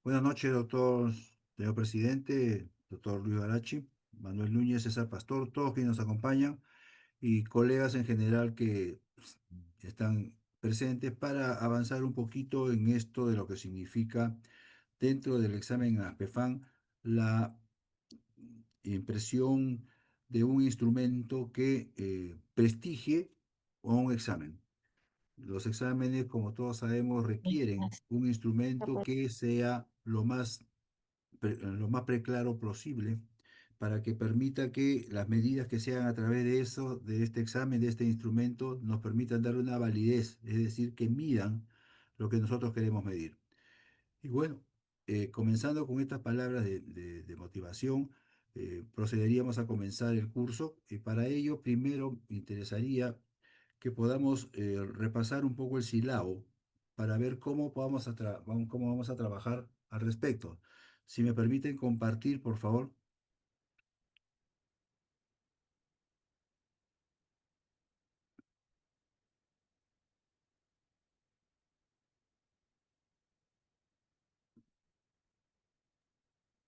Buenas noches, doctor, señor presidente, doctor Luis Garachi, Manuel Núñez, César Pastor, todos quienes nos acompañan y colegas en general que están presentes para avanzar un poquito en esto de lo que significa dentro del examen ASPEFAN la impresión de un instrumento que prestigie a un examen. Los exámenes, como todos sabemos, requieren un instrumento que sea lo más preclaro posible para que permita que las medidas que se hagan a través de eso, de este examen, de este instrumento, nos permitan dar una validez, es decir, que midan lo que nosotros queremos medir. Y bueno, comenzando con estas palabras de motivación, procederíamos a comenzar el curso. Y para ello, primero, me interesaría que podamos repasar un poco el sílabo para ver cómo vamos a trabajar al respecto. Si me permiten compartir, por favor,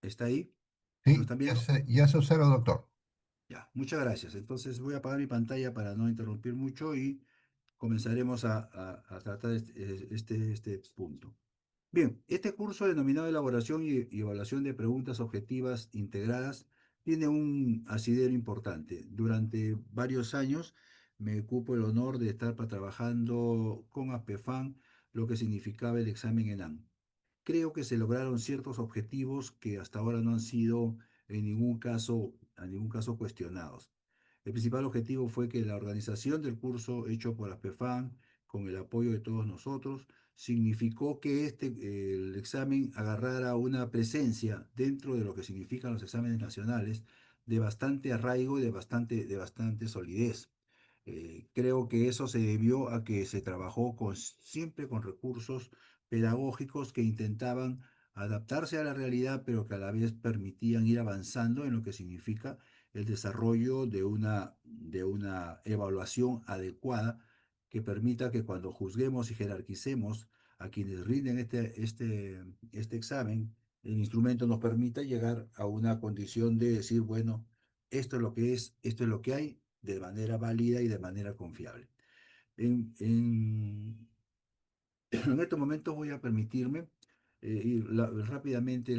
¿está ahí? ¿Lo Sí, están viendo? ya se observa, doctor. Ya, muchas gracias. Entonces voy a apagar mi pantalla para no interrumpir mucho y comenzaremos a tratar este punto. Bien, este curso denominado Elaboración y Evaluación de Preguntas Objetivas Integradas tiene un asidero importante. Durante varios años me ocupo el honor de estar trabajando con ASPEFAN, lo que significaba el examen ENAM. Creo que se lograron ciertos objetivos que hasta ahora no han sido en ningún caso cuestionados. El principal objetivo fue que la organización del curso hecho por ASPEFAN, con el apoyo de todos nosotros, significó que el examen agarrara una presencia dentro de lo que significan los exámenes nacionales de bastante arraigo y de bastante solidez. Creo que eso se debió a que se trabajó siempre con recursos pedagógicos que intentaban adaptarse a la realidad, pero que a la vez permitían ir avanzando en lo que significa el desarrollo de una evaluación adecuada que permita que cuando juzguemos y jerarquicemos a quienes rinden este examen, el instrumento nos permita llegar a una condición de decir, bueno, esto es lo que es, esto es lo que hay, de manera válida y de manera confiable. En en estos momentos voy a permitirme rápidamente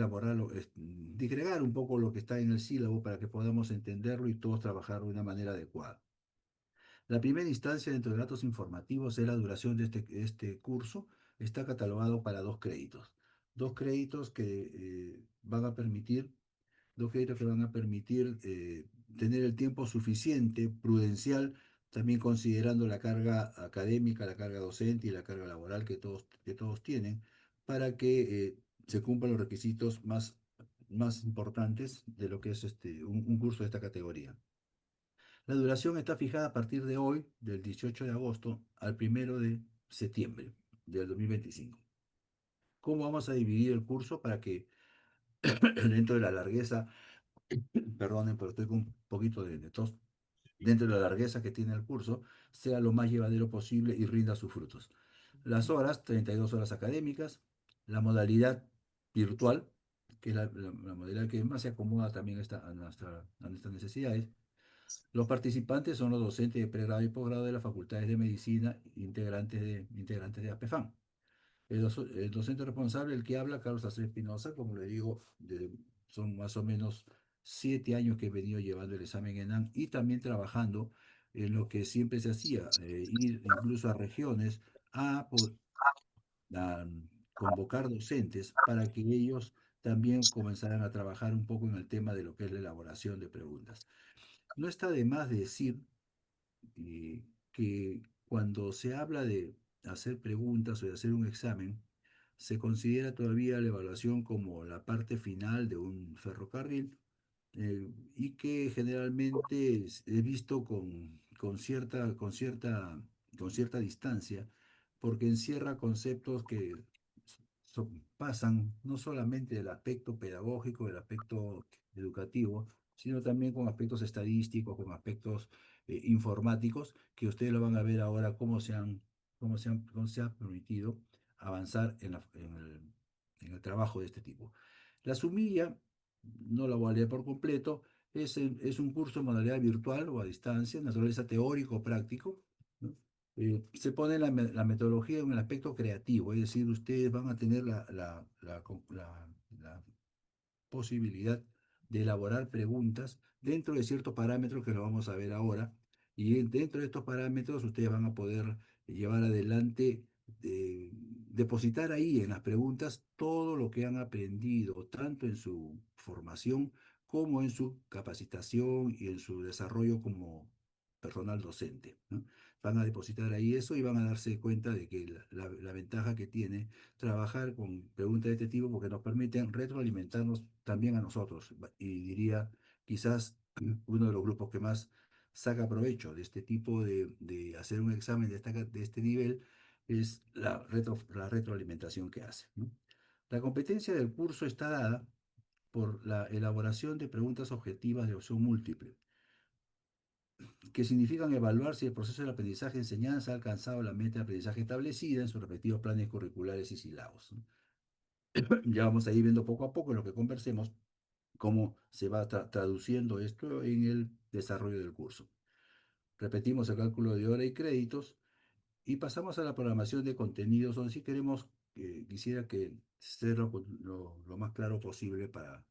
disgregar un poco lo que está en el sílabo para que podamos entenderlo y todos trabajar de una manera adecuada. La primera instancia dentro de datos informativos es la duración de este curso. Está catalogado para 2 créditos. Dos créditos que van a permitir, dos créditos que van a permitir tener el tiempo suficiente, prudencial, también considerando la carga académica, la carga docente y la carga laboral que todos tienen, para que se cumplan los requisitos más importantes de lo que es un curso de esta categoría. La duración está fijada a partir de hoy, del 18 de agosto al 1 de septiembre del 2025. ¿Cómo vamos a dividir el curso para que dentro de la largueza, perdonen, pero estoy con un poquito de tos, dentro de la largueza que tiene el curso, sea lo más llevadero posible y rinda sus frutos? Las horas, 32 horas académicas, la modalidad virtual, que es la modalidad que más se acomoda también a nuestras necesidades. Los participantes son los docentes de pregrado y posgrado de las facultades de medicina, integrantes de APFAN. El docente responsable, el que habla, Carlos Acero Espinosa, como le digo, son más o menos 7 años que he venido llevando el examen ENAM y también trabajando en lo que siempre se hacía, ir incluso a regiones a convocar docentes para que ellos también comenzaran a trabajar un poco en el tema de lo que es la elaboración de preguntas. No está de más decir que cuando se habla de hacer preguntas o de hacer un examen, se considera todavía la evaluación como la parte final de un ferrocarril, y que generalmente es visto con cierta distancia, porque encierra conceptos que pasan no solamente del aspecto pedagógico, del aspecto educativo, sino también con aspectos estadísticos, con aspectos informáticos, que ustedes lo van a ver ahora cómo se ha permitido avanzar en el trabajo de este tipo. La Sumilla, no la voy a leer por completo, es un curso en modalidad virtual o a distancia, naturaleza teórico-práctico, ¿no? Se pone la metodología en el aspecto creativo, es decir, ustedes van a tener la posibilidad de elaborar preguntas dentro de ciertos parámetros que lo vamos a ver ahora. Y dentro de estos parámetros ustedes van a poder llevar adelante, depositar ahí en las preguntas todo lo que han aprendido, tanto en su formación como en su capacitación y en su desarrollo como personal docente, ¿no? Van a depositar ahí eso y van a darse cuenta de que la ventaja que tiene trabajar con preguntas de este tipo porque nos permiten retroalimentarnos también a nosotros. Y diría, quizás uno de los grupos que más saca provecho de este tipo de hacer un examen de este nivel es la retroalimentación que hace, ¿no? La competencia del curso está dada por la elaboración de preguntas objetivas de opción múltiple, que significan evaluar si el proceso del aprendizaje-enseñanza ha alcanzado la meta de aprendizaje establecida en sus respectivos planes curriculares y sílabos, ¿no? Ya vamos a ir viendo poco a poco en lo que conversemos cómo se va traduciendo esto en el desarrollo del curso. Repetimos el cálculo de hora y créditos y pasamos a la programación de contenidos, donde sí quisiera que ser lo más claro posible para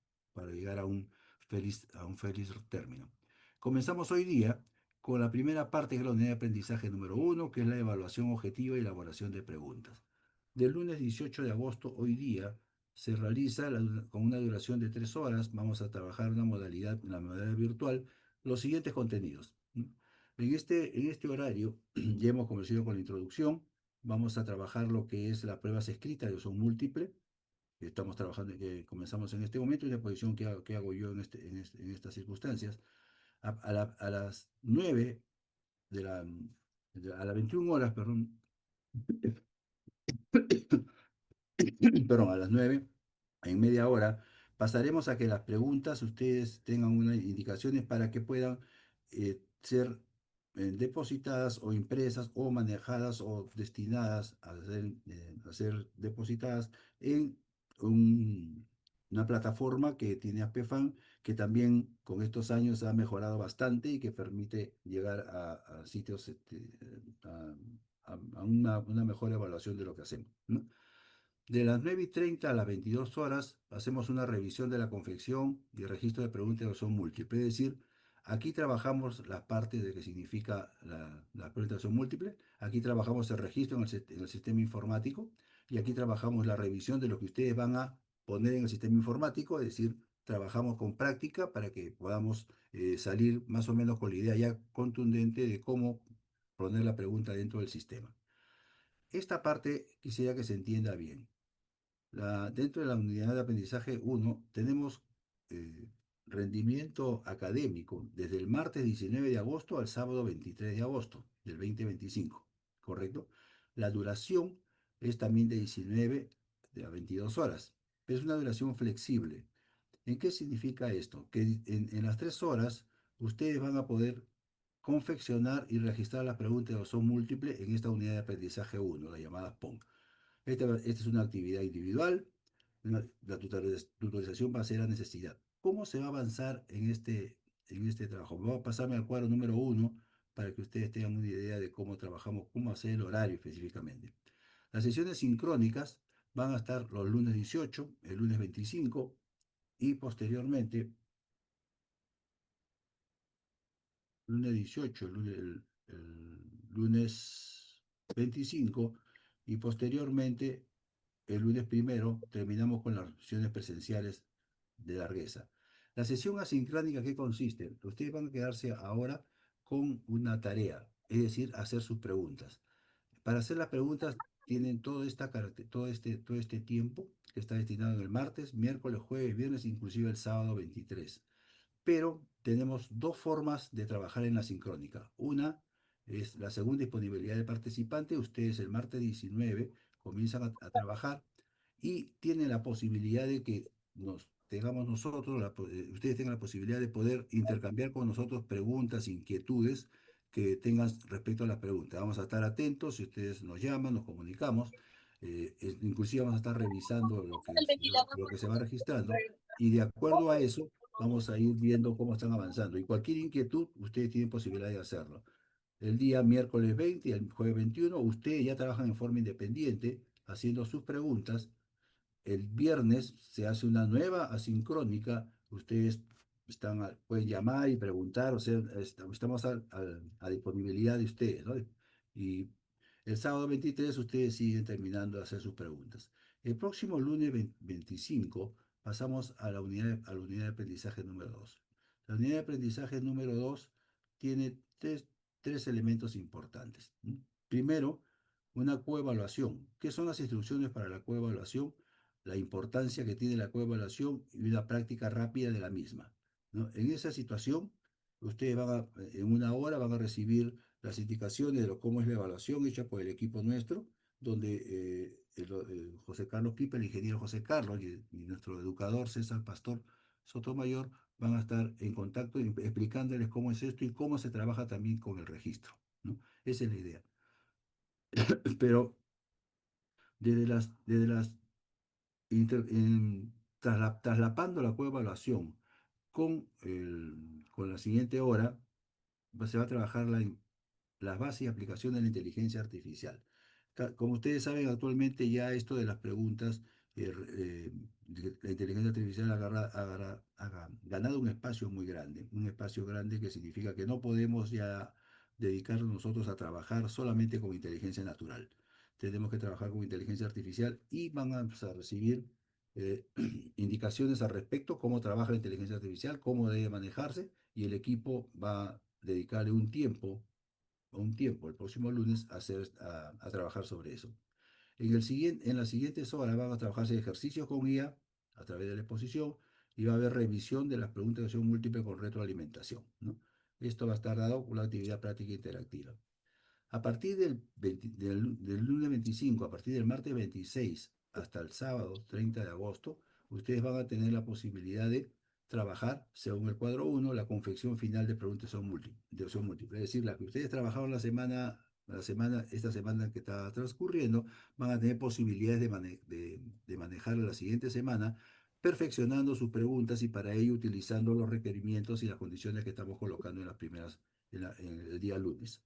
llegar a un feliz término. Comenzamos hoy día con la primera parte de la unidad de aprendizaje número uno, que es la evaluación objetiva y elaboración de preguntas. Del lunes 18 de agosto, hoy día, se realiza con una duración de 3 horas. Vamos a trabajar en la modalidad virtual, los siguientes contenidos, ¿no? En este horario, ya hemos comenzado con la introducción. Vamos a trabajar lo que es las pruebas escritas de son múltiple, que estamos trabajando, que comenzamos en este momento, y la posición que hago yo en estas circunstancias. A las 9 de la, a las 21 horas, perdón, perdón, a las 9, en media hora, pasaremos a que las preguntas ustedes tengan unas indicaciones para que puedan ser depositadas o impresas o manejadas o destinadas a ser depositadas en una plataforma que tiene ASPEFAN, que también con estos años ha mejorado bastante y que permite llegar a sitios, a una mejor evaluación de lo que hacemos, ¿no? De las 9:30 a las 22 horas hacemos una revisión de la confección y registro de preguntas de opción múltiple. Es decir, aquí trabajamos las partes de qué significa la pregunta de opción múltiple, aquí trabajamos el registro en el sistema informático y aquí trabajamos la revisión de lo que ustedes van a poner en el sistema informático. Es decir, trabajamos con práctica para que podamos salir más o menos con la idea ya contundente de cómo poner la pregunta dentro del sistema. Esta parte quisiera que se entienda bien. Dentro de la unidad de aprendizaje uno tenemos eh, rendimiento académico desde el martes 19 de agosto al sábado 23 de agosto del 2025, ¿correcto? La duración es también de 19 a 22 horas, pero es una duración flexible. ¿En qué significa esto? Que en las 3 horas ustedes van a poder confeccionar y registrar las preguntas de opción múltiple en esta unidad de aprendizaje uno, la llamada PON. Esta es una actividad individual. La tutorización va a ser a necesidad. ¿Cómo se va a avanzar en este trabajo? Voy a pasarme al cuadro número uno para que ustedes tengan una idea de cómo trabajamos, cómo hacer el horario específicamente. Las sesiones sincrónicas van a estar los lunes 18, el lunes 25 y posteriormente, lunes 18, el lunes 25 y posteriormente el lunes primero terminamos con las sesiones presenciales de largueza. La sesión asincrónica, ¿qué consiste? Ustedes van a quedarse ahora con una tarea, es decir, hacer sus preguntas. Para hacer las preguntas tienen todo este tiempo que está destinado en el martes, miércoles, jueves, viernes, inclusive el sábado 23. Pero tenemos dos formas de trabajar en la sincrónica. Una es la segunda disponibilidad del participante. Ustedes el martes 19 comienzan a trabajar y tienen la posibilidad de que nos tengamos nosotros, ustedes tengan la posibilidad de poder intercambiar con nosotros preguntas, inquietudes que tengan respecto a las preguntas. Vamos a estar atentos, si ustedes nos llaman, nos comunicamos Inclusive vamos a estar revisando lo que se va registrando y de acuerdo a eso vamos a ir viendo cómo están avanzando. Y cualquier inquietud, ustedes tienen posibilidad de hacerlo. El día miércoles 20 y el jueves 21, ustedes ya trabajan en forma independiente, haciendo sus preguntas. El viernes se hace una nueva asincrónica. Ustedes pueden llamar y preguntar, o sea, estamos a disponibilidad de ustedes, ¿no? Y el sábado 23 ustedes siguen terminando de hacer sus preguntas. El próximo lunes 25 pasamos a la unidad de aprendizaje número 2. La unidad de aprendizaje número 2 tiene tres elementos importantes. Primero, una coevaluación. ¿Qué son las instrucciones para la coevaluación? La importancia que tiene la coevaluación y una práctica rápida de la misma, ¿no? En esa situación, ustedes en una hora van a recibir las indicaciones de cómo es la evaluación hecha por el equipo nuestro, donde el José Carlos Pipa, el ingeniero José Carlos y nuestro educador César Pastor Sotomayor van a estar en contacto explicándoles cómo es esto y cómo se trabaja también con el registro, ¿no? Esa es la idea. Pero desde las traslapando la coevaluación con la siguiente hora, se va a trabajar las bases y aplicaciones de la inteligencia artificial. Como ustedes saben, actualmente ya esto de las preguntas, la inteligencia artificial ha ganado un espacio grande que significa que no podemos ya dedicarnos nosotros a trabajar solamente con inteligencia natural. Tenemos que trabajar con inteligencia artificial y van a recibir eh, indicaciones al respecto, cómo trabaja la inteligencia artificial, cómo debe manejarse, y el equipo va a dedicarle un tiempo el próximo lunes a trabajar sobre eso. En las siguientes horas van a trabajarse ejercicios con IA a través de la exposición y va a haber revisión de las preguntas de acción múltiple con retroalimentación, ¿no? Esto va a estar dado por la actividad práctica interactiva. A partir del lunes 25, a partir del martes 26 hasta el sábado 30 de agosto, ustedes van a tener la posibilidad de trabajar, según el cuadro uno, la confección final de preguntas de opción múltiple. Es decir, la que ustedes trabajaron esta semana que está transcurriendo, van a tener posibilidades de manejarla la siguiente semana, perfeccionando sus preguntas y para ello utilizando los requerimientos y las condiciones que estamos colocando en el día lunes.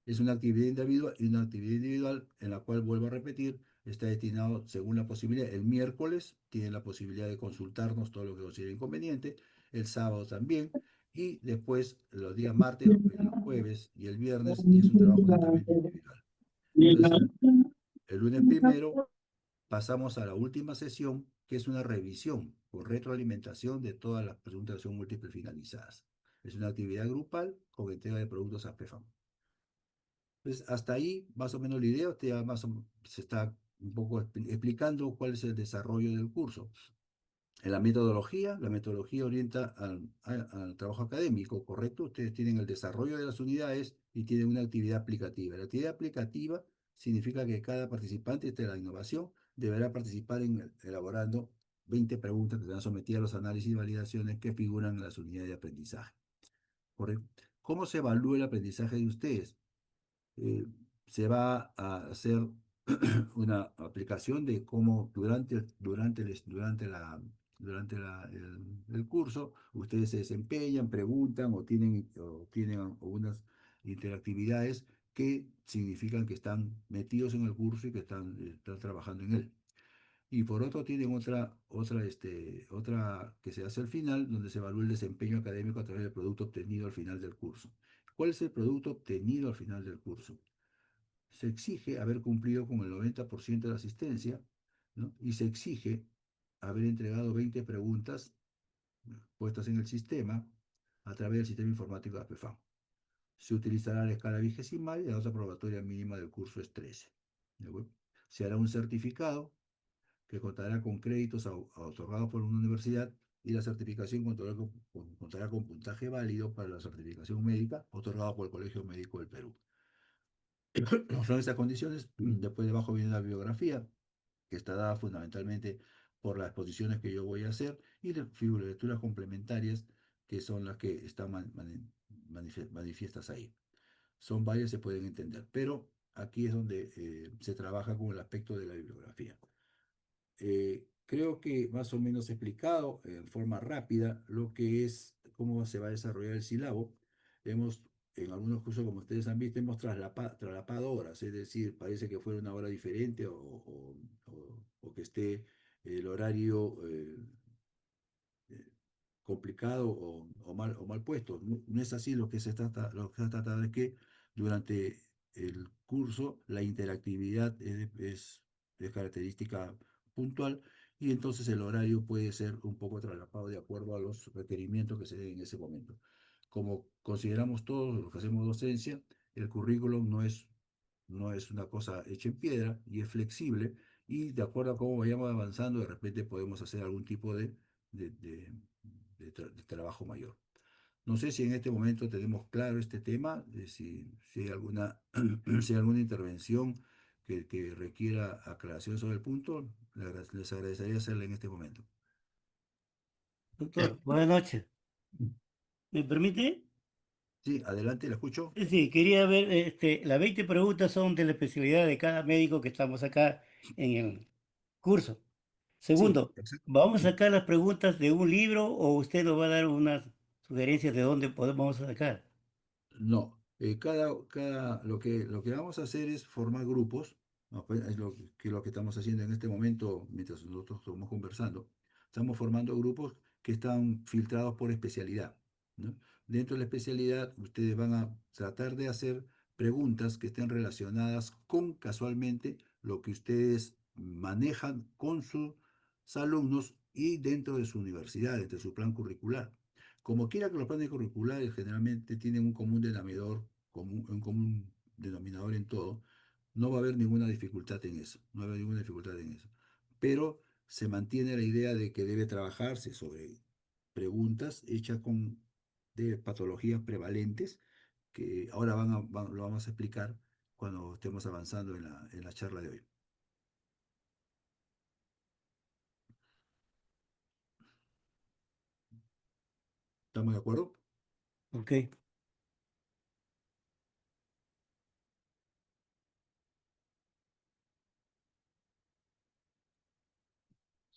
Es una actividad individual en la cual, vuelvo a repetir, está destinado según la posibilidad. El miércoles tienen la posibilidad de consultarnos todo lo que consideren conveniente, el sábado también, y después los días martes, el jueves y el viernes es un trabajo netamente individual. Entonces, el lunes primero pasamos a la última sesión, que es una revisión por retroalimentación de todas las preguntas de acción múltiple finalizadas. Es una actividad grupal con entrega de productos a PEFAM. Entonces, hasta ahí, más o menos la idea, usted ya se está un poco explicando cuál es el desarrollo del curso. En la metodología orienta al trabajo académico, ¿correcto? Ustedes tienen el desarrollo de las unidades y tienen una actividad aplicativa. La actividad aplicativa significa que cada participante de la innovación deberá participar en elaborando 20 preguntas que serán sometidas a los análisis y validaciones que figuran en las unidades de aprendizaje, ¿correcto? ¿Cómo se evalúa el aprendizaje de ustedes? eh, Se va a hacer una aplicación de cómo el curso ustedes se desempeñan, preguntan o tienen algunas interactividades que significan que están metidos en el curso y que están trabajando en él. Y por otro tienen otra que se hace al final, donde se evalúa el desempeño académico a través del producto obtenido al final del curso. ¿Cuál es el producto obtenido al final del curso? Se exige haber cumplido con el 90% de la asistencia, ¿no? Y se exige haber entregado 20 preguntas puestas en el sistema a través del sistema informático de APFAM. Se utilizará la escala vigesimal y la nota probatoria mínima del curso es 13. ¿De acuerdo? Se hará un certificado que contará con créditos otorgados por una universidad y la certificación contará con puntaje válido para la certificación médica otorgada por el Colegio Médico del Perú. Son estas condiciones. Después debajo viene la bibliografía, que está dada fundamentalmente por las exposiciones que yo voy a hacer y las lecturas complementarias que son las que están manifiestas ahí. Son varias, se pueden entender, pero aquí es donde se trabaja con el aspecto de la bibliografía. Creo que más o menos he explicado en forma rápida lo que es, cómo se va a desarrollar el sílabo. Hemos, en algunos cursos, como ustedes han visto, hemos traslapado horas, es decir, parece que fuera una hora diferente o que esté el horario eh, complicado o mal puesto. No, no es así. Lo que se trata es que durante el curso la interactividad es característica puntual y entonces el horario puede ser un poco traslapado de acuerdo a los requerimientos que se den en ese momento. Como consideramos todos los que hacemos docencia, el currículum no es una cosa hecha en piedra y es flexible y de acuerdo a cómo vayamos avanzando, de repente podemos hacer algún tipo de, de- de trabajo mayor. No sé si en este momento tenemos claro este tema, si hay alguna, si hay alguna intervención que requiera aclaración sobre el punto, les agradecería hacerla en este momento. Doctor, buenas noches. ¿Me permite? Sí, adelante, la escucho. Sí, quería ver, las 20 preguntas son de la especialidad de cada médico que estamos acá en el curso. Sí, Segundo, exacto. ¿vamos a Sí. sacar las preguntas de un libro o usted nos va a dar unas sugerencias de dónde podemos sacar? No, lo que vamos a hacer es formar grupos, ¿no? Pues es lo que estamos haciendo en este momento mientras nosotros estamos conversando. Estamos formando grupos que están filtrados por especialidad, ¿no? Dentro de la especialidad, ustedes van a tratar de hacer preguntas que estén relacionadas con casualmente lo que ustedes manejan con sus alumnos y dentro de su universidad, dentro de su plan curricular. Como quiera que los planes curriculares generalmente tienen un común denominador en todo, no va a haber ninguna dificultad en eso, no va a haber ninguna dificultad en eso. Pero se mantiene la idea de que debe trabajarse sobre preguntas hechas de patologías prevalentes, que ahora lo vamos a explicar cuando estemos avanzando en en la charla de hoy. ¿Estamos de acuerdo? Ok.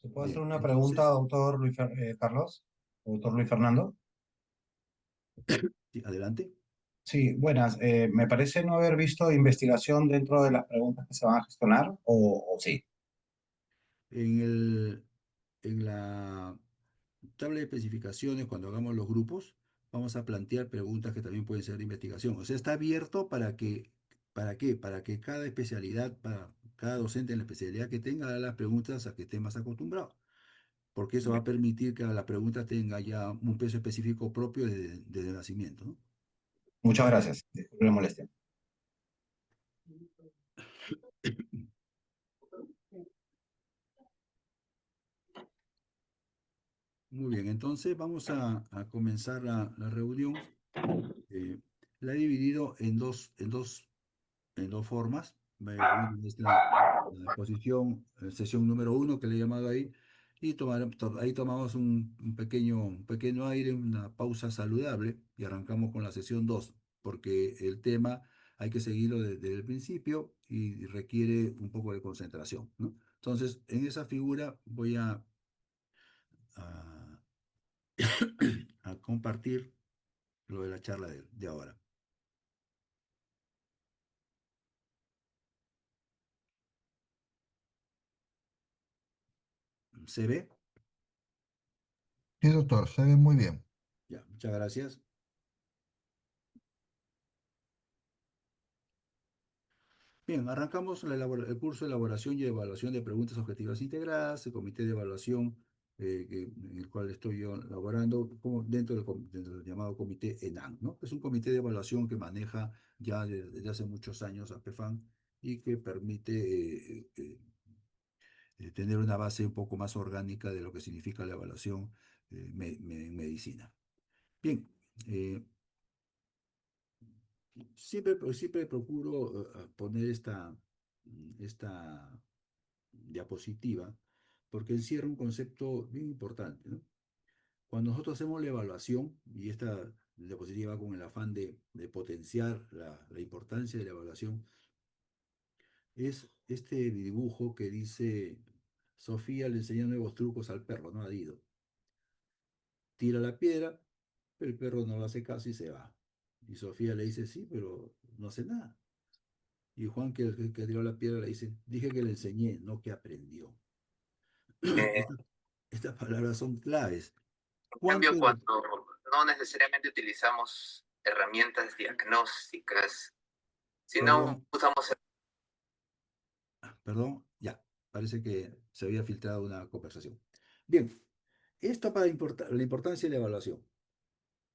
¿Se puede hacer Bien, una pregunta, entonces, doctor Carlos? Doctor Luis Fernando. sí, adelante. Sí, buenas. Me parece no haber visto investigación dentro de las preguntas que se van a gestionar, o sí. En en la tabla de especificaciones, cuando hagamos los grupos, vamos a plantear preguntas que también pueden ser de investigación. O sea, está abierto ¿para qué? Para que cada especialidad, para cada docente en la especialidad que tenga, haga las preguntas a que esté más acostumbrado. Porque eso va a Bien. permitir que la pregunta tenga ya un peso específico propio desde el nacimiento, ¿no? Muchas gracias. Disculpe la molestia. Muy bien, entonces vamos a comenzar la reunión. Eh, la he dividido en dos formas. Una es la exposición, sesión número uno que le he llamado ahí, y ahí tomamos un pequeño aire, una pausa saludable, y arrancamos con la sesión dos, porque el tema hay que seguirlo desde el principio y requiere un poco de concentración, ¿no? Entonces, en esa figura voy a, a compartir lo de la charla de ahora. ¿Se ve? Sí, doctor, se ve muy bien. Ya, muchas gracias. Bien, arrancamos el curso de elaboración y evaluación de preguntas objetivas integradas, el comité de evaluación en el cual estoy yo elaborando como dentro del llamado comité ENAN, ¿no? Es un comité de evaluación que maneja ya desde hace muchos años a PEFAN y que permite tener una base un poco más orgánica de lo que significa la evaluación en medicina. Bien, eh, siempre procuro poner esta diapositiva, porque encierra un concepto bien importante, ¿no? Cuando nosotros hacemos la evaluación, y esta diapositiva va con el afán de potenciar la importancia de la evaluación, es este dibujo que dice, Sofía le enseña nuevos trucos al perro, ¿no? A Dido. Tira la piedra, pero el perro no le hace caso y se va. Y Sofía le dice, sí, pero no hace nada. Y Juan, que tiró la piedra, le dice, dije que le enseñé, no que aprendió. Eh, Estas, estas palabras son claves. en ¿Cuánto cambio, de lo- cuando no necesariamente utilizamos herramientas diagnósticas, Perdón, sino usamos... perdón, ya, parece que se había filtrado una conversación. Bien, esto para la importancia de la evaluación.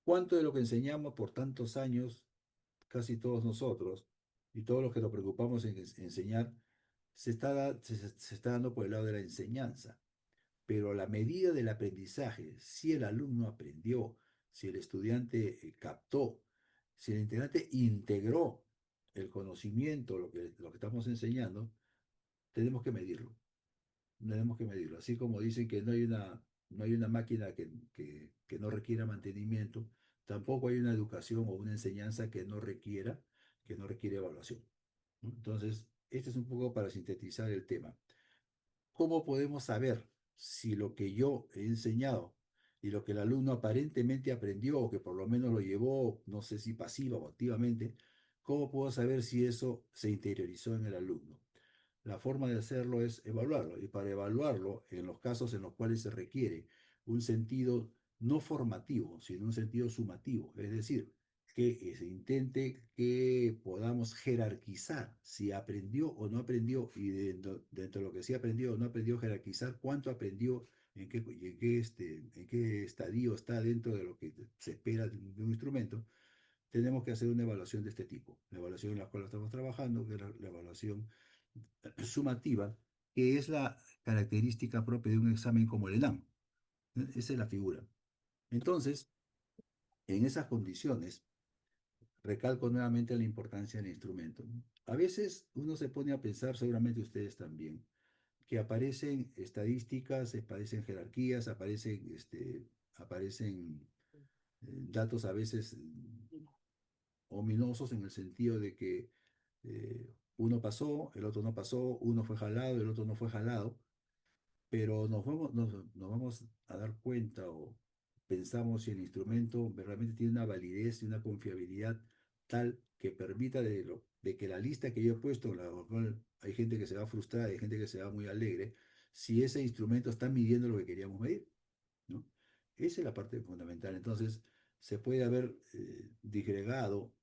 ¿Cuánto de lo que enseñamos por tantos años, casi todos nosotros, y todos los que nos preocupamos en enseñar, se está dando por el lado de la enseñanza? Pero la medida del aprendizaje, si el alumno aprendió, si el estudiante captó, si el integrante integró el conocimiento, lo que estamos enseñando, tenemos que medirlo. Tenemos que medirlo. Así como dicen que no hay una máquina que no requiera mantenimiento, tampoco hay una educación o una enseñanza que no requiere evaluación, ¿no? Entonces, este es un poco para sintetizar el tema. ¿Cómo podemos saber si lo que yo he enseñado y lo que el alumno aparentemente aprendió o que por lo menos lo llevó, no sé si pasiva o activamente, cómo puedo saber si eso se interiorizó en el alumno? La forma de hacerlo es evaluarlo, y para evaluarlo, en los casos en los cuales se requiere un sentido no formativo, sino un sentido sumativo, es decir, que se intente que podamos jerarquizar si aprendió o no aprendió, y dentro de lo que sí aprendió o no aprendió, jerarquizar cuánto aprendió, en qué estadio está dentro de lo que se espera de un instrumento. Tenemos que hacer una evaluación de este tipo, la evaluación en la cual estamos trabajando, que es la evaluación sumativa, que es la característica propia de un examen como el ENAM. Esa es la figura. Entonces, en esas condiciones, recalco nuevamente la importancia del instrumento. A veces uno se pone a pensar, seguramente ustedes también, que aparecen estadísticas, aparecen jerarquías, aparecen datos a veces ominosos, en el sentido de que uno pasó, el otro no pasó, uno fue jalado, el otro no fue jalado. Pero nos vamos a dar cuenta, o pensamos si el instrumento realmente tiene una validez y una confiabilidad tal que permita de que la lista que yo he puesto, la cual hay gente que se va frustrada, hay gente que se va muy alegre, si ese instrumento está midiendo lo que queríamos medir, ¿no? Esa es la parte fundamental. Entonces, se puede haber disgregado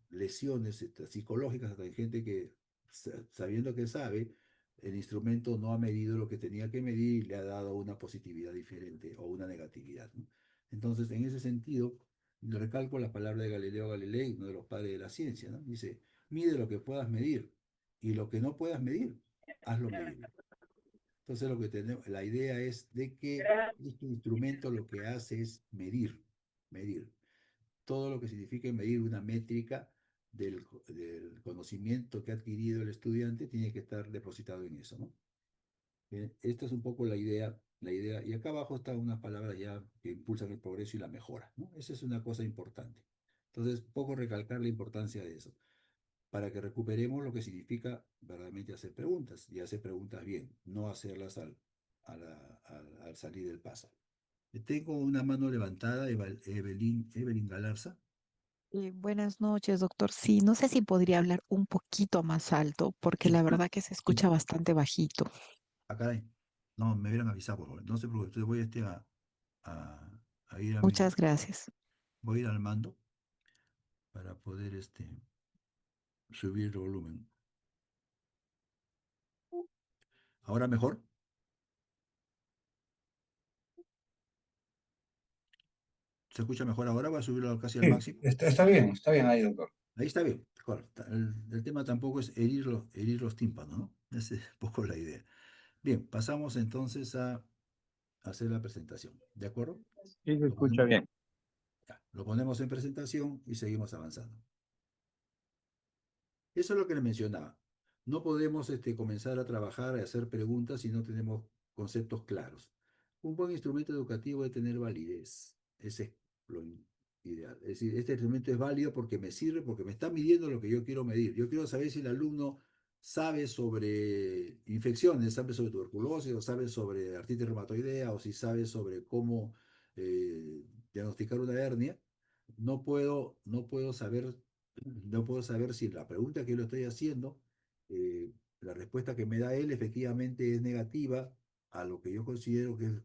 lesiones psicológicas hasta en gente que, sabiendo que sabe, el instrumento no ha medido lo que tenía que medir y le ha dado una positividad diferente o una negatividad, ¿no? Entonces, en ese sentido, le recalco la palabra de Galileo Galilei, uno de los padres de la ciencia, ¿no? Dice, mide lo que puedas medir, y lo que no puedas medir, hazlo medible. Entonces, la idea es de que este instrumento lo que hace es medir. Todo lo que significa medir una métrica del conocimiento que ha adquirido el estudiante tiene que estar depositado en eso, ¿no? Esta es un poco la idea, y acá abajo están unas palabras ya que impulsan el progreso y la mejora, ¿no? Esa es una cosa importante. Entonces, poco recalcar la importancia de eso, para que recuperemos lo que significa verdaderamente hacer preguntas, y hacer preguntas bien, no hacerlas al salir del paso. Tengo una mano levantada, Evelyn Galarza. Buenas noches, doctor. Sí, no sé si podría hablar un poquito más alto, porque la verdad que se escucha bastante bajito. Acá hay. No, me hubieran avisado, por favor. No se preocupe, entonces voy a ir Muchas gracias. voy a ir al mando para poder subir el volumen. ¿Ahora mejor? ¿Se escucha mejor ahora? Voy a subirlo casi al Sí, máximo. está bien ahí, doctor. Ahí está bien, mejor. El tema tampoco es herir los tímpanos, ¿no? Esa es un poco la idea. Bien, pasamos entonces a hacer la presentación. ¿De acuerdo? Sí, se Lo escucha ponemos, bien. ya, lo ponemos en presentación y seguimos avanzando. Eso es lo que le mencionaba. No podemos comenzar a trabajar, a hacer preguntas si no tenemos conceptos claros. Un buen instrumento educativo debe tener validez. Ese es lo ideal. Es decir, este instrumento es válido porque me sirve, porque me está midiendo lo que yo quiero medir. Yo quiero saber si el alumno sabe sobre infecciones, sabe sobre tuberculosis, o sabe sobre artritis reumatoidea, o si sabe sobre cómo diagnosticar una hernia, no puedo saber si la pregunta que yo le estoy haciendo, la respuesta que me da él efectivamente es negativa a lo que yo considero que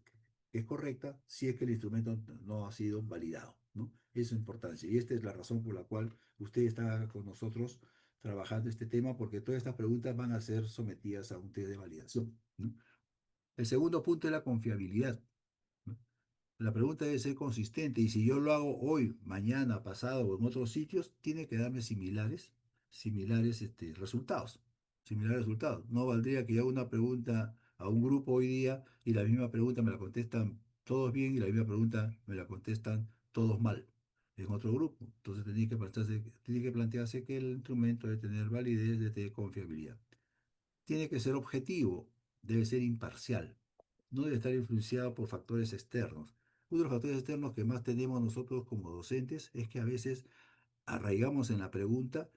es correcta, si es que el instrumento no ha sido validado, ¿no? Eso es importante. Y esta es la razón por la cual usted está con nosotros trabajando este tema, porque todas estas preguntas van a ser sometidas a un test de validación, ¿no? El segundo punto es la confiabilidad, ¿no? La pregunta debe ser consistente y si yo lo hago hoy, mañana, pasado o en otros sitios, tiene que darme similares resultados. Similares resultados. No valdría que yo haga una pregunta a un grupo hoy día y la misma pregunta me la contestan todos bien y la misma pregunta me la contestan todos mal en otro grupo. Entonces tiene que plantearse que el instrumento debe tener validez, debe tener confiabilidad. Tiene que ser objetivo, debe ser imparcial, no debe estar influenciado por factores externos. Uno de los factores externos que más tenemos nosotros como docentes es que a veces arraigamos en la pregunta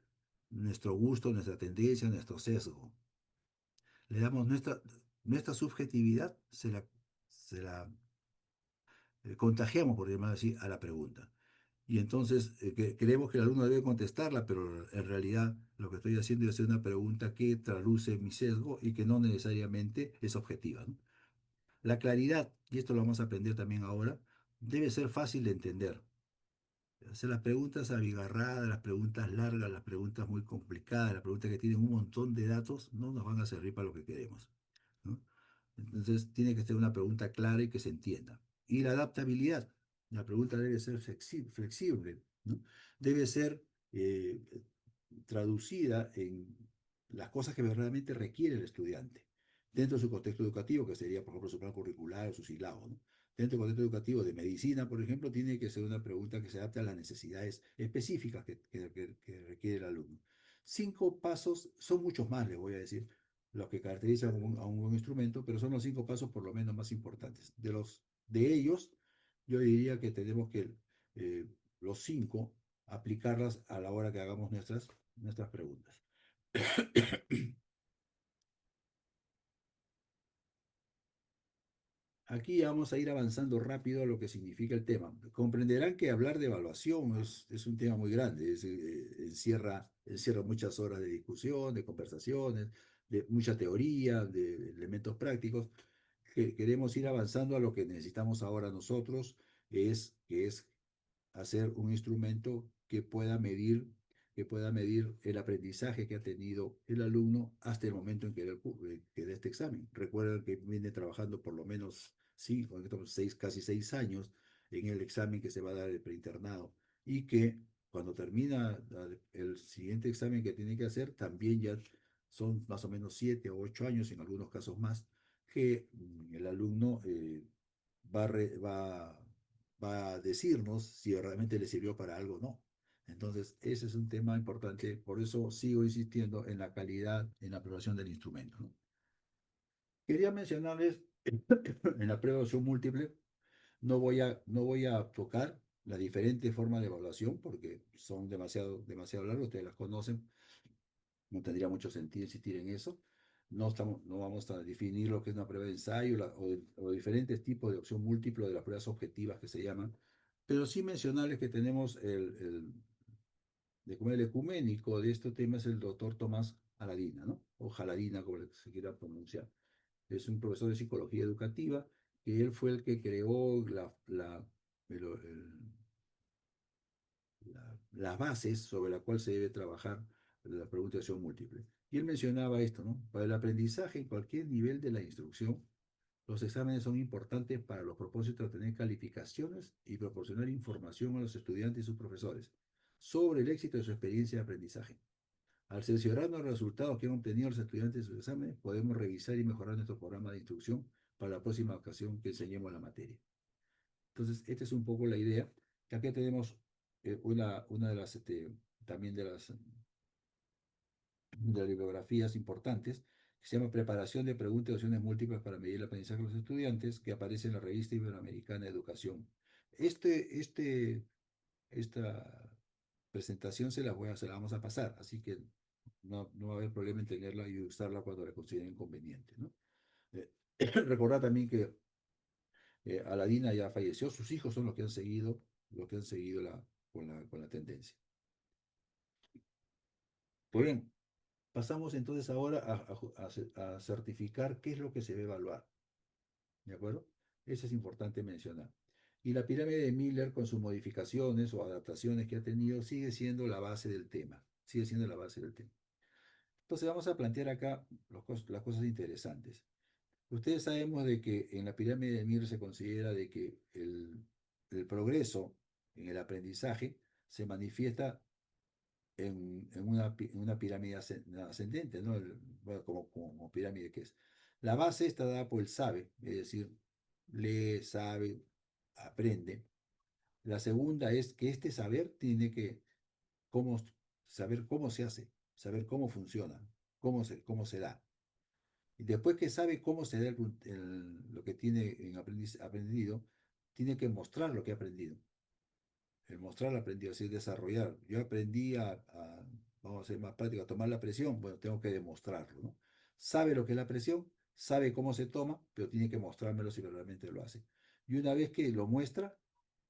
nuestro gusto, nuestra tendencia, nuestro sesgo. Le damos nuestra subjetividad, se la contagiamos, por llamarlo así, a la pregunta. Y entonces creemos que el alumno debe contestarla, pero en realidad lo que estoy haciendo es hacer una pregunta que traduce mi sesgo y que no necesariamente es objetiva, ¿no? La claridad, y esto lo vamos a aprender también ahora, debe ser fácil de entender. Hacer las preguntas abigarradas, las preguntas largas, las preguntas muy complicadas, las preguntas que tienen un montón de datos, no nos van a servir para lo que queremos, ¿no? Entonces, tiene que ser una pregunta clara y que se entienda. Y la adaptabilidad. La pregunta debe ser flexible, ¿no? Debe ser traducida en las cosas que verdaderamente requiere el estudiante, dentro de su contexto educativo, que sería, por ejemplo, su plan curricular o su silado, ¿no? Dentro del contexto educativo de medicina, por ejemplo, tiene que ser una pregunta que se adapte a las necesidades específicas que requiere el alumno. 5 pasos, son muchos más, le voy a decir, los que caracterizan a un buen instrumento, pero son los 5 pasos por lo menos más importantes. De ellos, yo diría que tenemos que los 5 aplicarlas a la hora que hagamos nuestras preguntas. Aquí vamos a ir avanzando rápido a lo que significa el tema. Comprenderán que hablar de evaluación es un tema muy grande, encierra muchas horas de discusión, de conversaciones, de mucha teoría, de elementos prácticos. Queremos ir avanzando a lo que necesitamos ahora nosotros, que es hacer un instrumento que pueda medir el aprendizaje que ha tenido el alumno hasta el momento en que dé este examen. Recuerden que viene trabajando por lo menos 5, casi 6 años en el examen que se va a dar el preinternado y que cuando termina el siguiente examen que tiene que hacer, también ya son más o menos 7 o 8 años, en algunos casos más, que el alumno va, va a decirnos si realmente le sirvió para algo o no. Entonces, ese es un tema importante, por eso sigo insistiendo en la calidad en la aprobación del instrumento, ¿no? Quería mencionarles en la prueba de opción múltiple, no voy a tocar las diferentes formas de evaluación porque son demasiado largas, ustedes las conocen, no tendría mucho sentido insistir en eso. No vamos a definir lo que es una prueba de ensayo o diferentes tipos de opción múltiple de las pruebas objetivas que se llaman, pero sí mencionarles que tenemos como el ecuménico de este tema es el doctor Tomás Jaladina, ¿no? O Jaladina, como se quiera pronunciar. Es un profesor de psicología educativa, que él fue el que creó las bases sobre las cuales se debe trabajar la pregunta de acción múltiple. Y él mencionaba esto, ¿no? Para el aprendizaje en cualquier nivel de la instrucción, los exámenes son importantes para los propósitos de obtener calificaciones y proporcionar información a los estudiantes y sus profesores sobre el éxito de su experiencia de aprendizaje. Al seleccionar los resultados que han obtenido los estudiantes de sus exámenes, podemos revisar y mejorar nuestro programa de instrucción para la próxima ocasión que enseñemos la materia. Entonces, esta es un poco la idea. Aquí tenemos una de las, también de las bibliografías importantes, que se llama Preparación de preguntas y opciones múltiples para medir el aprendizaje de los estudiantes, que aparece en la Revista Iberoamericana de Educación. Esta presentación se la vamos a pasar, así que No va a haber problema en tenerla y usarla cuando la consideren conveniente, ¿no? Eh, recordad también que Aladina ya falleció, sus hijos son los que han seguido con la tendencia. Pues bien, pasamos entonces ahora a certificar qué es lo que se debe evaluar, ¿de acuerdo? Eso es importante mencionar. Y la pirámide de Miller, con sus modificaciones o adaptaciones que ha tenido, sigue siendo la base del tema, sigue siendo la base del tema. Entonces vamos a plantear acá las cosas interesantes. Ustedes sabemos de que en la pirámide de Mir se considera de que el progreso en el aprendizaje se manifiesta en una pirámide ascendente, ¿no? Bueno, como pirámide que es. La base está dada por el sabe, es decir, lee, sabe, aprende. La segunda es que este saber tiene que cómo, saber cómo se hace, saber cómo funciona, cómo se da. Y después que sabe cómo se da lo que tiene aprendido, tiene que mostrar lo que ha aprendido. El mostrar aprendido, es decir, desarrollar. Yo aprendí vamos a ser más práctico, a tomar la presión, bueno, tengo que demostrarlo, ¿no? Sabe lo que es la presión, sabe cómo se toma, pero tiene que mostrármelo si realmente lo hace. Y una vez que lo muestra,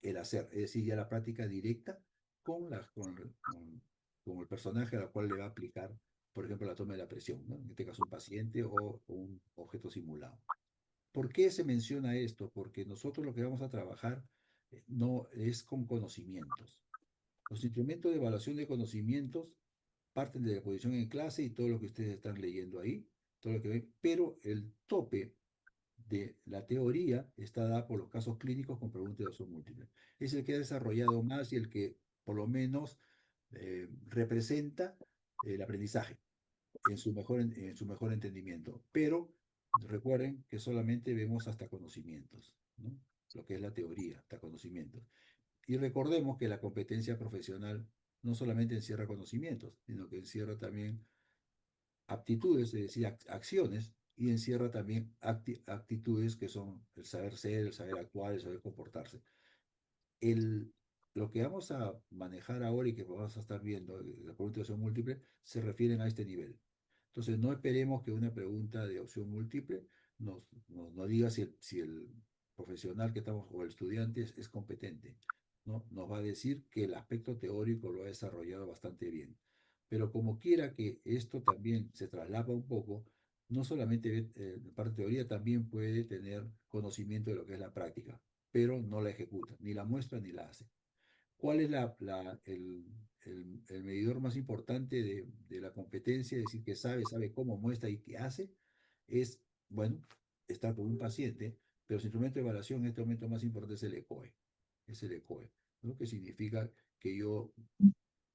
el hacer, es decir, ya la práctica directa con el personaje al cual le va a aplicar, por ejemplo, la toma de la presión, ¿no? En este caso un paciente o un objeto simulado. ¿Por qué se menciona esto? Porque nosotros lo que vamos a trabajar no es con conocimientos. Los instrumentos de evaluación de conocimientos parten de la posición en clase y todo lo que ustedes están leyendo ahí, todo lo que ven, pero el tope de la teoría está dada por los casos clínicos con preguntas de opción múltiple. Es el que ha desarrollado más y el que por lo menos representa el aprendizaje en su mejor entendimiento. Pero recuerden que solamente vemos hasta conocimientos, ¿no? Lo que es la teoría, hasta conocimientos. Y recordemos que la competencia profesional no solamente encierra conocimientos, sino que encierra también aptitudes, es decir, acciones, y encierra también actitudes que son el saber ser, el saber actuar, el saber comportarse. El, lo que vamos a manejar ahora y que vamos a estar viendo, la pregunta de opción múltiple, se refieren a este nivel. Entonces, no esperemos que una pregunta de opción múltiple nos diga si el profesional que estamos o el estudiante es competente, ¿no? Nos va a decir que el aspecto teórico lo ha desarrollado bastante bien. Pero como quiera que esto también se traslapa un poco, no solamente parte de teoría, también puede tener conocimiento de lo que es la práctica, pero no la ejecuta, ni la muestra ni la hace. ¿Cuál es el medidor más importante de la competencia? Es decir, que sabe cómo muestra y qué hace. Es, bueno, estar con un paciente, pero su instrumento de evaluación en este momento más importante es el ECOE. Es el ECOE, ¿no? Que significa que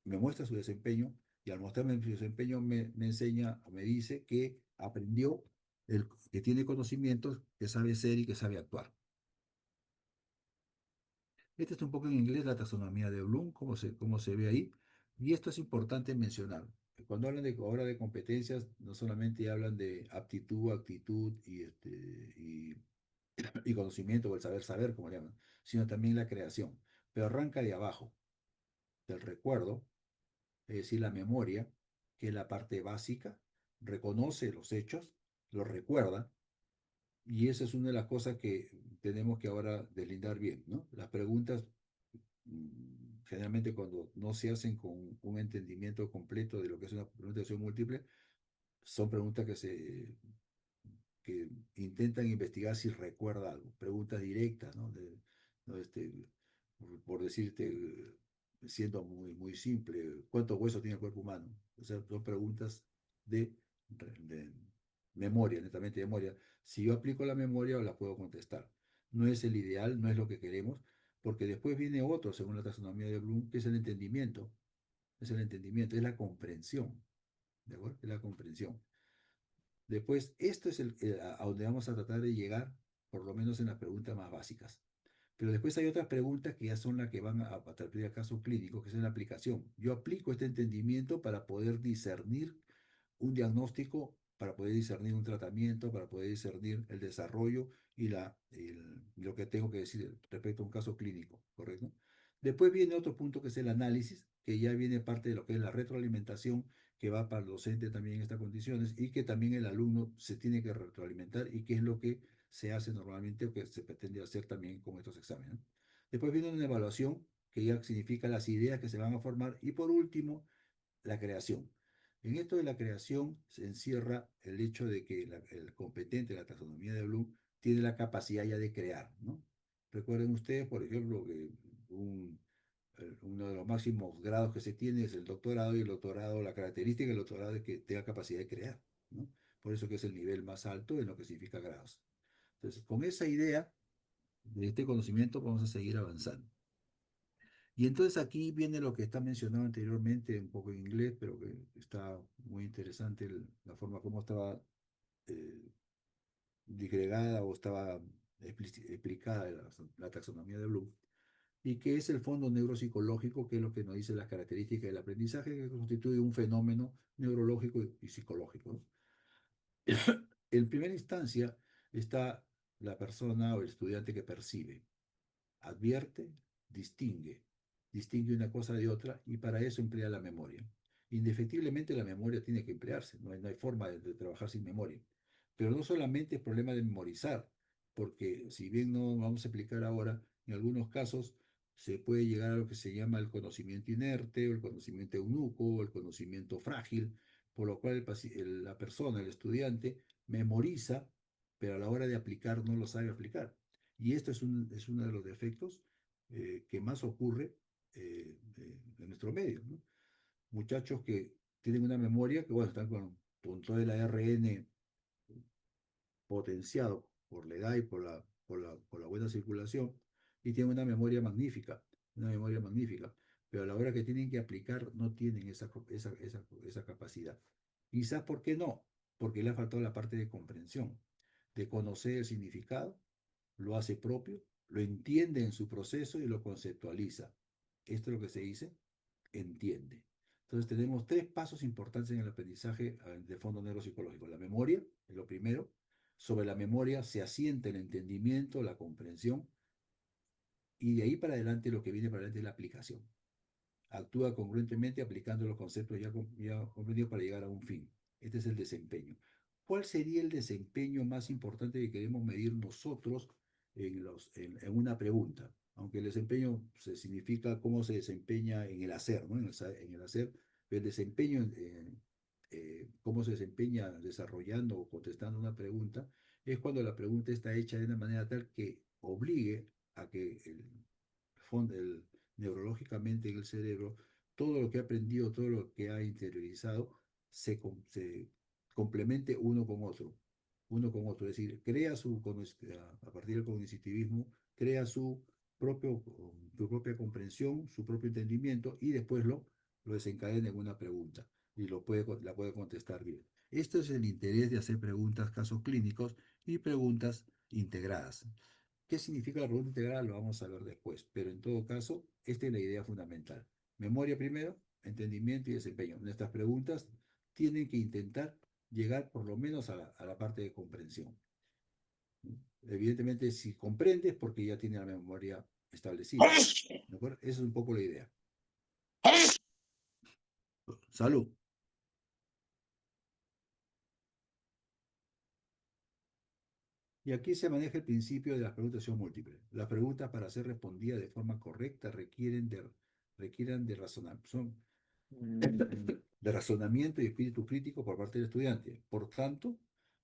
me muestra su desempeño y al mostrarme su desempeño me enseña o me dice que aprendió, que tiene conocimientos, que sabe ser y que sabe actuar. Este es un poco en inglés la taxonomía de Bloom, cómo se ve ahí. Y esto es importante mencionar. Cuando hablan ahora de competencias, no solamente hablan de aptitud, actitud y conocimiento o el saber, como le llaman, sino también la creación. Pero arranca de abajo, del recuerdo, es decir, la memoria, que es la parte básica, reconoce los hechos, los recuerda, y esa es una de las cosas que tenemos que ahora deslindar bien, ¿no? Las preguntas generalmente cuando no se hacen con un entendimiento completo de lo que es una presentación múltiple, son preguntas que intentan investigar si recuerda algo, preguntas directas, ¿no? ¿No? Por decirte, siendo muy simple, ¿cuántos huesos tiene el cuerpo humano? O sea, son preguntas de memoria, netamente de memoria. Si yo aplico la memoria, la puedo contestar. No es el ideal, no es lo que queremos, porque después viene otro, según la taxonomía de Bloom, que es el entendimiento. Es el entendimiento, es la comprensión. ¿De acuerdo? Es la comprensión. Después, esto es a donde vamos a tratar de llegar, por lo menos en las preguntas más básicas. Pero después hay otras preguntas que ya son las que van a tratar al caso clínico, que es en la aplicación. Yo aplico este entendimiento para poder discernir un diagnóstico, para poder discernir un tratamiento, para poder discernir el desarrollo y lo que tengo que decir respecto a un caso clínico, ¿correcto? Después viene otro punto que es el análisis, que ya viene parte de lo que es la retroalimentación, que va para el docente también en estas condiciones y que también el alumno se tiene que retroalimentar y que es lo que se hace normalmente o que se pretende hacer también con estos exámenes, ¿no? Después viene una evaluación, que ya significa las ideas que se van a formar. Y por último, la creación. En esto de la creación se encierra el hecho de que el competente de la taxonomía de Bloom tiene la capacidad ya de crear, ¿no? Recuerden ustedes, por ejemplo, que uno de los máximos grados que se tiene es el doctorado, y el doctorado, la característica del doctorado es que tenga capacidad de crear, ¿no? Por eso que es el nivel más alto en lo que significa grados. Entonces, con esa idea de este conocimiento vamos a seguir avanzando. Y entonces aquí viene lo que está mencionado anteriormente, un poco en inglés, pero que está muy interesante la forma como estaba eh, disgregada o estaba explicada la taxonomía de Bloom, y que es el fondo neuropsicológico, que es lo que nos dice las características del aprendizaje, que constituye un fenómeno neurológico y psicológico, ¿no? En primera instancia está la persona o el estudiante que percibe, advierte, distingue, distingue una cosa de otra, y para eso emplea la memoria. Indefectiblemente la memoria tiene que emplearse, no hay forma de trabajar sin memoria. Pero no solamente es problema de memorizar, porque si bien no vamos a explicar ahora, en algunos casos se puede llegar a lo que se llama el conocimiento inerte, o el conocimiento eunuco, o el conocimiento frágil, por lo cual la persona, el estudiante, memoriza, pero a la hora de aplicar no lo sabe aplicar. Y esto es uno de los defectos que más ocurre en nuestro medio, ¿no? Muchachos que tienen una memoria que, bueno, están con todo el ARN potenciado por la edad y por la buena circulación, y tienen una memoria magnífica, pero a la hora que tienen que aplicar no tienen esa capacidad. Quizás, ¿por qué no? Porque le ha faltado la parte de comprensión, de conocer el significado, lo hace propio, lo entiende en su proceso y lo conceptualiza. Esto es lo que se dice, entiende. Entonces tenemos tres pasos importantes en el aprendizaje de fondo neuropsicológico. La memoria es lo primero. Sobre la memoria se asienta el entendimiento, la comprensión, y de ahí para adelante lo que viene para adelante es la aplicación. Actúa congruentemente aplicando los conceptos ya comprendidos para llegar a un fin. Este es el desempeño. ¿Cuál sería el desempeño más importante que queremos medir nosotros en una pregunta? Aunque el desempeño se significa cómo se desempeña en el hacer, ¿no? En el hacer, el desempeño, cómo se desempeña desarrollando o contestando una pregunta, es cuando la pregunta está hecha de una manera tal que obligue a que neurológicamente en el cerebro, todo lo que ha aprendido, todo lo que ha interiorizado, se complemente uno con otro, es decir, a partir del cognitivismo, crea su propia comprensión, su propio entendimiento, y después lo desencadena en una pregunta y la puede contestar bien. Esto es el interés de hacer preguntas, casos clínicos y preguntas integradas. ¿Qué significa la pregunta integral? Lo vamos a ver después, pero en todo caso, esta es la idea fundamental. Memoria primero, entendimiento y desempeño. Nuestras preguntas tienen que intentar llegar por lo menos a la parte de comprensión. Evidentemente, si comprendes, porque ya tiene la memoria establecida. ¿De acuerdo? Esa es un poco la idea. Salud. Y aquí se maneja el principio de las preguntas son múltiples. Las preguntas, para ser respondidas de forma correcta, requieren de razonamiento y espíritu crítico por parte del estudiante. Por tanto,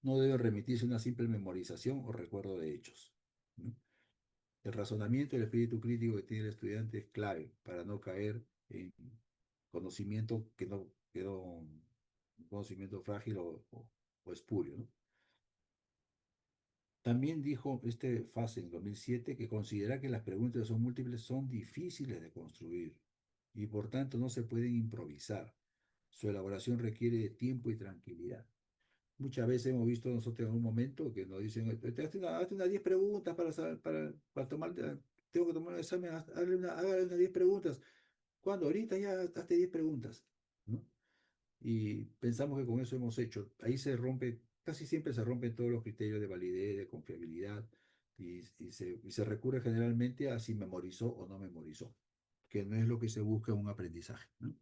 no debe remitirse a una simple memorización o recuerdo de hechos, ¿no? El razonamiento y el espíritu crítico que tiene el estudiante es clave para no caer en conocimiento un conocimiento frágil o espurio, ¿no? También dijo Fase en 2007 que considera que las preguntas son múltiples, son difíciles de construir y por tanto no se pueden improvisar. Su elaboración requiere de tiempo y tranquilidad. Muchas veces hemos visto nosotros en un momento que nos dicen, hazte unas 10 preguntas para tomar, tengo que tomar un examen, hágale unas 10 preguntas. ¿Cuándo? Ahorita ya hazte 10 preguntas, ¿no? Y pensamos que con eso hemos hecho. Ahí casi siempre se rompen todos los criterios de validez, de confiabilidad, y se recurre generalmente a si memorizó o no memorizó. que no es lo que se busca en un aprendizaje, ¿no?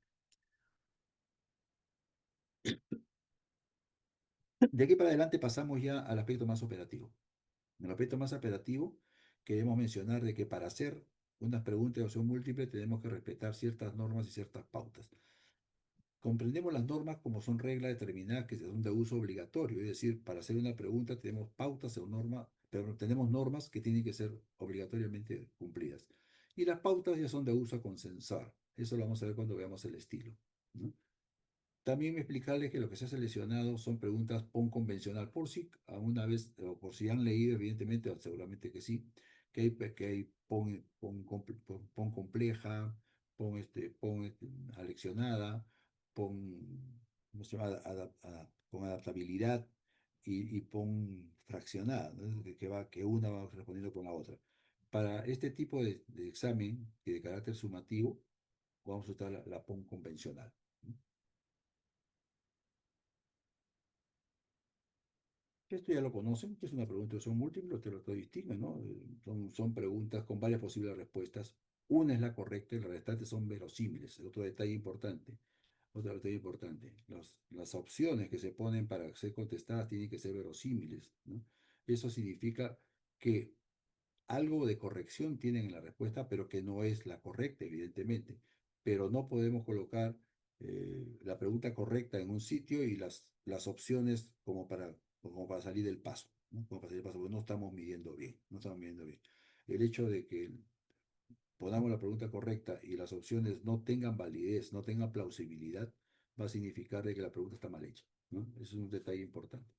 De aquí para adelante pasamos ya al aspecto más operativo. En el aspecto más operativo, queremos mencionar de que para hacer unas preguntas de opción múltiple tenemos que respetar ciertas normas y ciertas pautas. Comprendemos las normas como son reglas determinadas que son de uso obligatorio, es decir, para hacer una pregunta tenemos pautas o normas, pero tenemos normas que tienen que ser obligatoriamente cumplidas. Y las pautas ya son de uso consensual. Eso lo vamos a ver cuando veamos el estilo, ¿no? También explicarles que lo que se ha seleccionado son preguntas PON convencional, por si alguna vez, o por si han leído, evidentemente, o seguramente que sí, que hay PON compleja, PON aleccionada, PON, ¿cómo se llama? Con adaptabilidad y PON fraccionada, ¿no? Que una va respondiendo con la otra. Para este tipo de examen y de carácter sumativo, vamos a usar la PON convencional, ¿no? Esto ya lo conocen, que es una pregunta de opción múltiple, te lo estoy distinguen, ¿no? Son preguntas con varias posibles respuestas. Una es la correcta y las restantes son verosímiles. Otro detalle importante. Otro detalle importante. Las opciones que se ponen para ser contestadas tienen que ser verosímiles, ¿no? Eso significa que algo de corrección tienen en la respuesta, pero que no es la correcta, evidentemente. Pero no podemos colocar la pregunta correcta en un sitio y las opciones como para salir del paso, ¿no? Como para salir del paso, porque no estamos midiendo bien, no estamos midiendo bien. El hecho de que ponamos la pregunta correcta y las opciones no tengan validez, no tengan plausibilidad, va a significar de que la pregunta está mal hecha, ¿no? Eso es un detalle importante.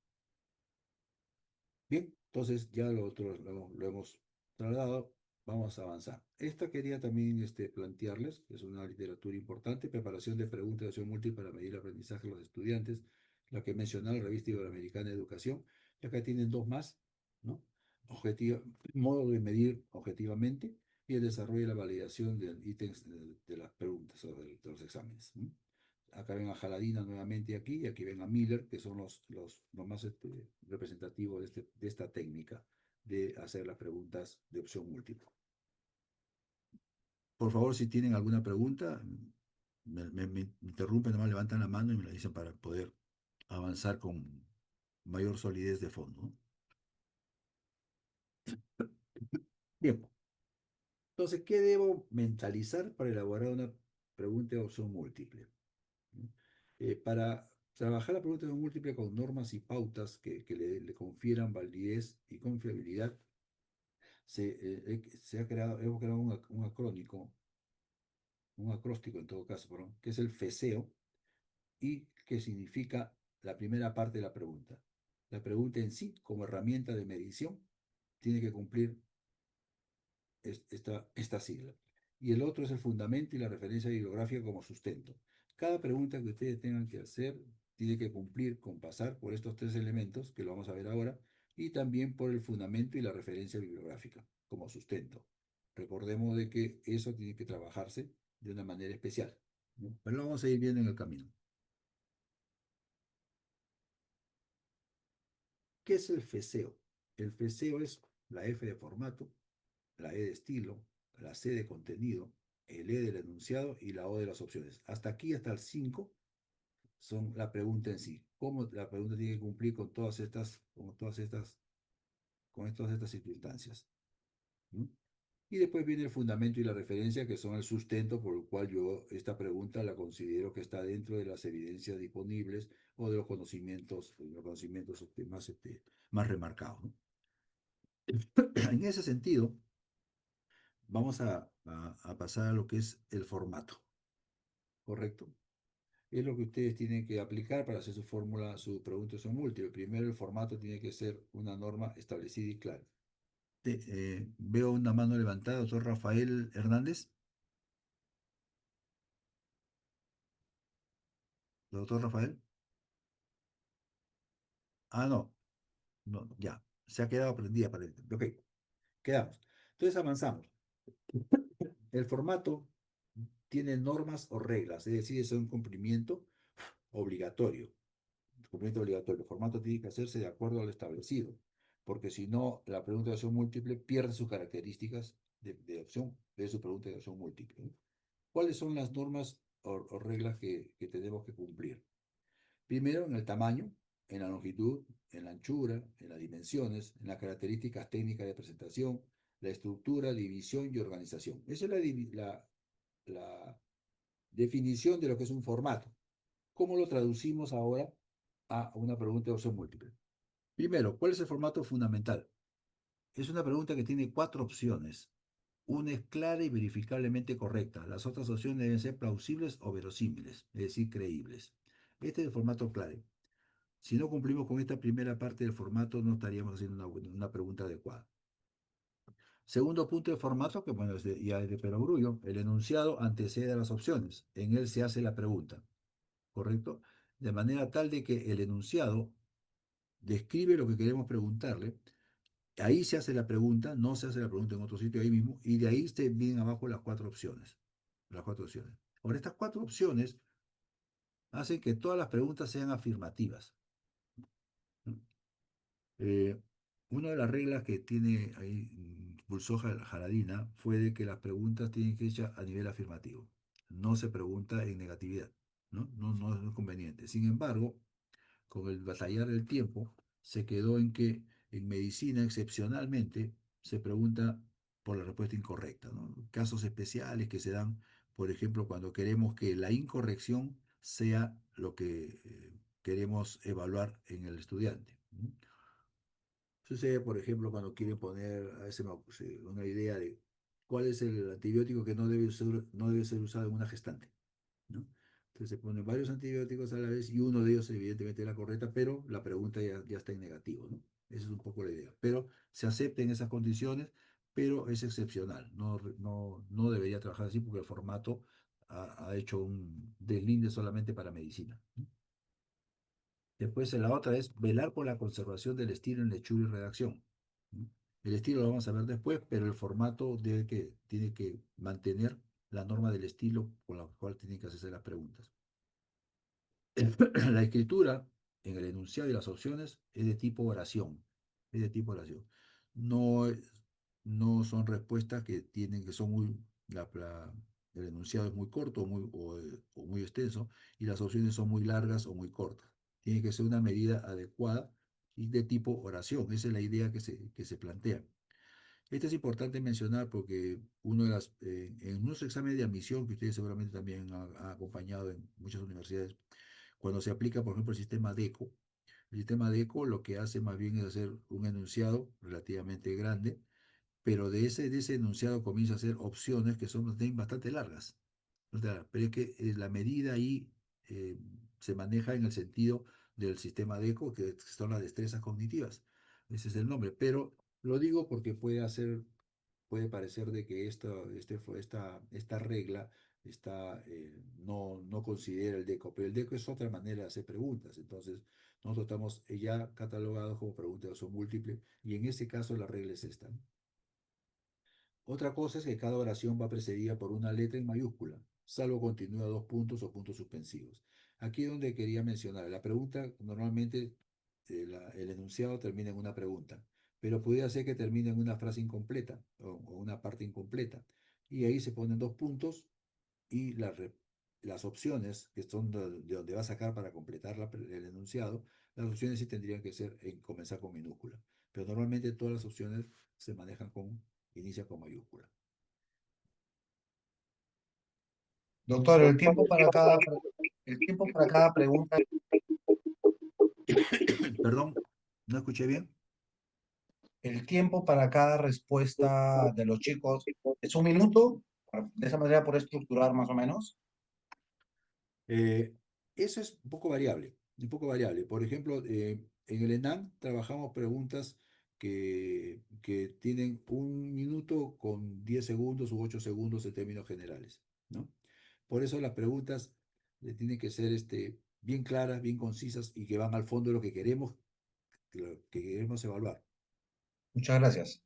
Bien, entonces ya lo otro lo hemos trasladado, vamos a avanzar. Esta quería también plantearles, que es una literatura importante, preparación de preguntas de acción múltiple para medir el aprendizaje de los estudiantes, la que mencionó la Revista Iberoamericana de Educación, y acá tienen dos más, ¿no? Modo de medir objetivamente y el desarrollo y la validación de ítems de las preguntas o de los exámenes, ¿no? Acá ven a Jaladina nuevamente aquí, y aquí ven a Miller, que son los más representativos de esta técnica de hacer las preguntas de opción múltiple. Por favor, si tienen alguna pregunta, me interrumpen, nomás levantan la mano y me la dicen para poder avanzar con mayor solidez de fondo, ¿no? Bien, entonces, ¿qué debo mentalizar para elaborar una pregunta de opción múltiple? ¿No? Para trabajar la pregunta de opción múltiple con normas y pautas que le confieran validez y confiabilidad, hemos creado un acróstico en todo caso, perdón, que es el FESEO, y que significa la primera parte de la pregunta. La pregunta en sí, como herramienta de medición, tiene que cumplir esta sigla. Y el otro es el fundamento y la referencia bibliográfica como sustento. Cada pregunta que ustedes tengan que hacer tiene que cumplir con pasar por estos tres elementos, que lo vamos a ver ahora, y también por el fundamento y la referencia bibliográfica como sustento. Recordemos de que eso tiene que trabajarse de una manera especial, ¿no? Pero lo vamos a ir viendo en el camino. ¿Qué es el FESEO? El FESEO es la F de formato, la E de estilo, la C de contenido, el E del enunciado y la O de las opciones. Hasta aquí, hasta el 5, son la pregunta en sí. ¿Cómo la pregunta tiene que cumplir con todas estas circunstancias? ¿Mm? Y después viene el fundamento y la referencia, que son el sustento por el cual yo esta pregunta la considero que está dentro de las evidencias disponibles o de los conocimientos más remarcados, ¿no? En ese sentido, vamos a pasar a lo que es el formato, ¿correcto? Es lo que ustedes tienen que aplicar para hacer su fórmula, su pregunta son múltiple. Primero, el formato tiene que ser una norma establecida y clara. Veo una mano levantada, doctor Rafael Hernández. Doctor Rafael. Ah, no, no, ya. Se ha quedado prendida aparentemente. Ok, quedamos. Entonces avanzamos. El formato tiene normas o reglas, es decir, es un cumplimiento obligatorio. Cumplimiento obligatorio. El formato tiene que hacerse de acuerdo a lo establecido, porque si no, la pregunta de opción múltiple pierde sus características de opción, de su pregunta de opción múltiple, ¿no? ¿Cuáles son las normas o reglas que tenemos que cumplir? Primero, en el tamaño, en la longitud, en la anchura, en las dimensiones, en las características técnicas de presentación, la estructura, división y organización. Esa es la definición de lo que es un formato. ¿Cómo lo traducimos ahora a una pregunta de opción múltiple? Primero, ¿cuál es el formato fundamental? Es una pregunta que tiene 4 opciones. Una es clara y verificablemente correcta. Las otras opciones deben ser plausibles o verosímiles, es decir, creíbles. Este es el formato clave. Si no cumplimos con esta primera parte del formato, no estaríamos haciendo una pregunta adecuada. Segundo punto de formato, que bueno, ya es de perogrullo, el enunciado antecede a las opciones. En él se hace la pregunta, ¿correcto? De manera tal de que el enunciado describe lo que queremos preguntarle. Ahí se hace la pregunta, no se hace la pregunta en otro sitio ahí mismo, y de ahí se vienen abajo las 4 opciones. Las 4 opciones. Ahora, estas 4 opciones hacen que todas las preguntas sean afirmativas. ¿No? Eh, una de las reglas que tiene ahí impulsó Jaradina fue de que las preguntas tienen que ser hechas a nivel afirmativo. No se pregunta en negatividad, ¿no? No es conveniente. Sin embargo, con el batallar del tiempo, se quedó en que en medicina excepcionalmente se pregunta por la respuesta incorrecta, ¿no? Casos especiales que se dan, por ejemplo, cuando queremos que la incorrección sea lo que queremos evaluar en el estudiante. ¿No? Sucede, por ejemplo, cuando quieren poner, a veces una idea de cuál es el antibiótico que no debe ser usado en una gestante, ¿no? Entonces se ponen varios antibióticos a la vez y uno de ellos evidentemente es la correcta, pero la pregunta ya está en negativo, ¿no? Esa es un poco la idea. Pero se acepta en esas condiciones, pero es excepcional. No debería trabajar así porque el formato ha hecho un deslinde solamente para medicina, ¿no? Después la otra es velar por la conservación del estilo en lectura y redacción, ¿no? El estilo lo vamos a ver después, pero el formato tiene que mantener la norma del estilo con la cual tienen que hacerse las preguntas. La escritura en el enunciado y las opciones es de tipo oración. Es de tipo oración. No, no son respuestas que son muy. El enunciado es muy corto o muy extenso y las opciones son muy largas o muy cortas. Tiene que ser una medida adecuada y de tipo oración. Esa es la idea que se plantea. Esto es importante mencionar porque en unos exámenes de admisión que ustedes seguramente también han acompañado en muchas universidades, cuando se aplica, por ejemplo, el sistema DECO lo que hace más bien es hacer un enunciado relativamente grande, pero de ese enunciado comienza a hacer opciones que son también bastante largas. O sea, pero es que la medida ahí eh, se maneja en el sentido del sistema DECO, que son las destrezas cognitivas. Ese es el nombre, pero lo digo porque puede parecer de que esta regla no considera el DECO, pero el DECO es otra manera de hacer preguntas. Entonces, nosotros estamos ya catalogados como preguntas de opción múltiple y en ese caso la regla es esta, ¿no? Otra cosa es que cada oración va precedida por una letra en mayúscula, salvo continúa dos puntos o puntos suspensivos. Aquí es donde quería mencionar, la pregunta normalmente el enunciado termina en una pregunta, pero pudiera ser que termine en una frase incompleta o una parte incompleta. Y ahí se ponen dos puntos y las opciones, que son de donde va a sacar para completar el enunciado, las opciones sí tendrían que ser comenzar con minúscula. Pero normalmente todas las opciones se manejan inicia con mayúscula. Doctor, el tiempo para cada pregunta, Perdón, no escuché bien. el tiempo para cada respuesta de los chicos es 1 minuto. De esa manera por estructurar más o menos. Eh, Eso es un poco variable, un poco variable. Por ejemplo, en el ENAM trabajamos preguntas que tienen 1 minuto con 10 segundos u 8 segundos en términos generales, ¿no? Por eso las preguntas tienen que ser bien claras, bien concisas y que van al fondo de lo que queremos evaluar. Muchas gracias.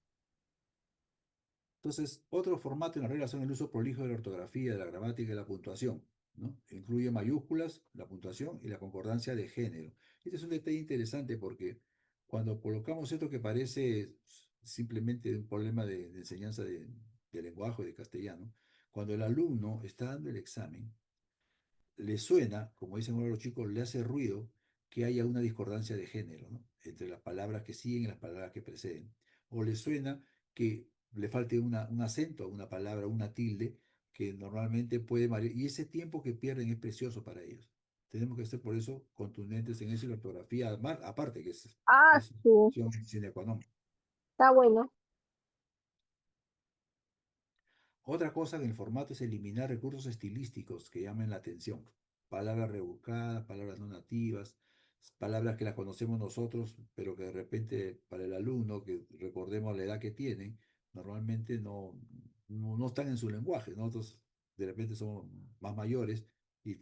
Entonces, otro formato en la regla son el uso prolijo de la ortografía, de la gramática y de la puntuación, ¿no? Incluye mayúsculas, la puntuación y la concordancia de género. Este es un detalle interesante porque cuando colocamos esto que parece simplemente un problema de enseñanza de lenguaje de castellano, cuando el alumno está dando el examen, le suena, como dicen ahora los chicos, le hace ruido que haya una discordancia de género, ¿no? Entre las palabras que siguen y las palabras que preceden. O le suena que le falte un acento a una palabra, una tilde, que normalmente puede variar. Y ese tiempo que pierden es precioso para ellos. Tenemos que ser por eso contundentes en eso y la ortografía, aparte que Ah, es sí, condición sine qua non. está bueno. Otra cosa en el formato es eliminar recursos estilísticos que llamen la atención. Palabras rebuscadas, palabras no nativas, palabras que las conocemos nosotros, pero que de repente para el alumno, que recordemos la edad que tiene, normalmente no están en su lenguaje. Nosotros de repente somos más mayores y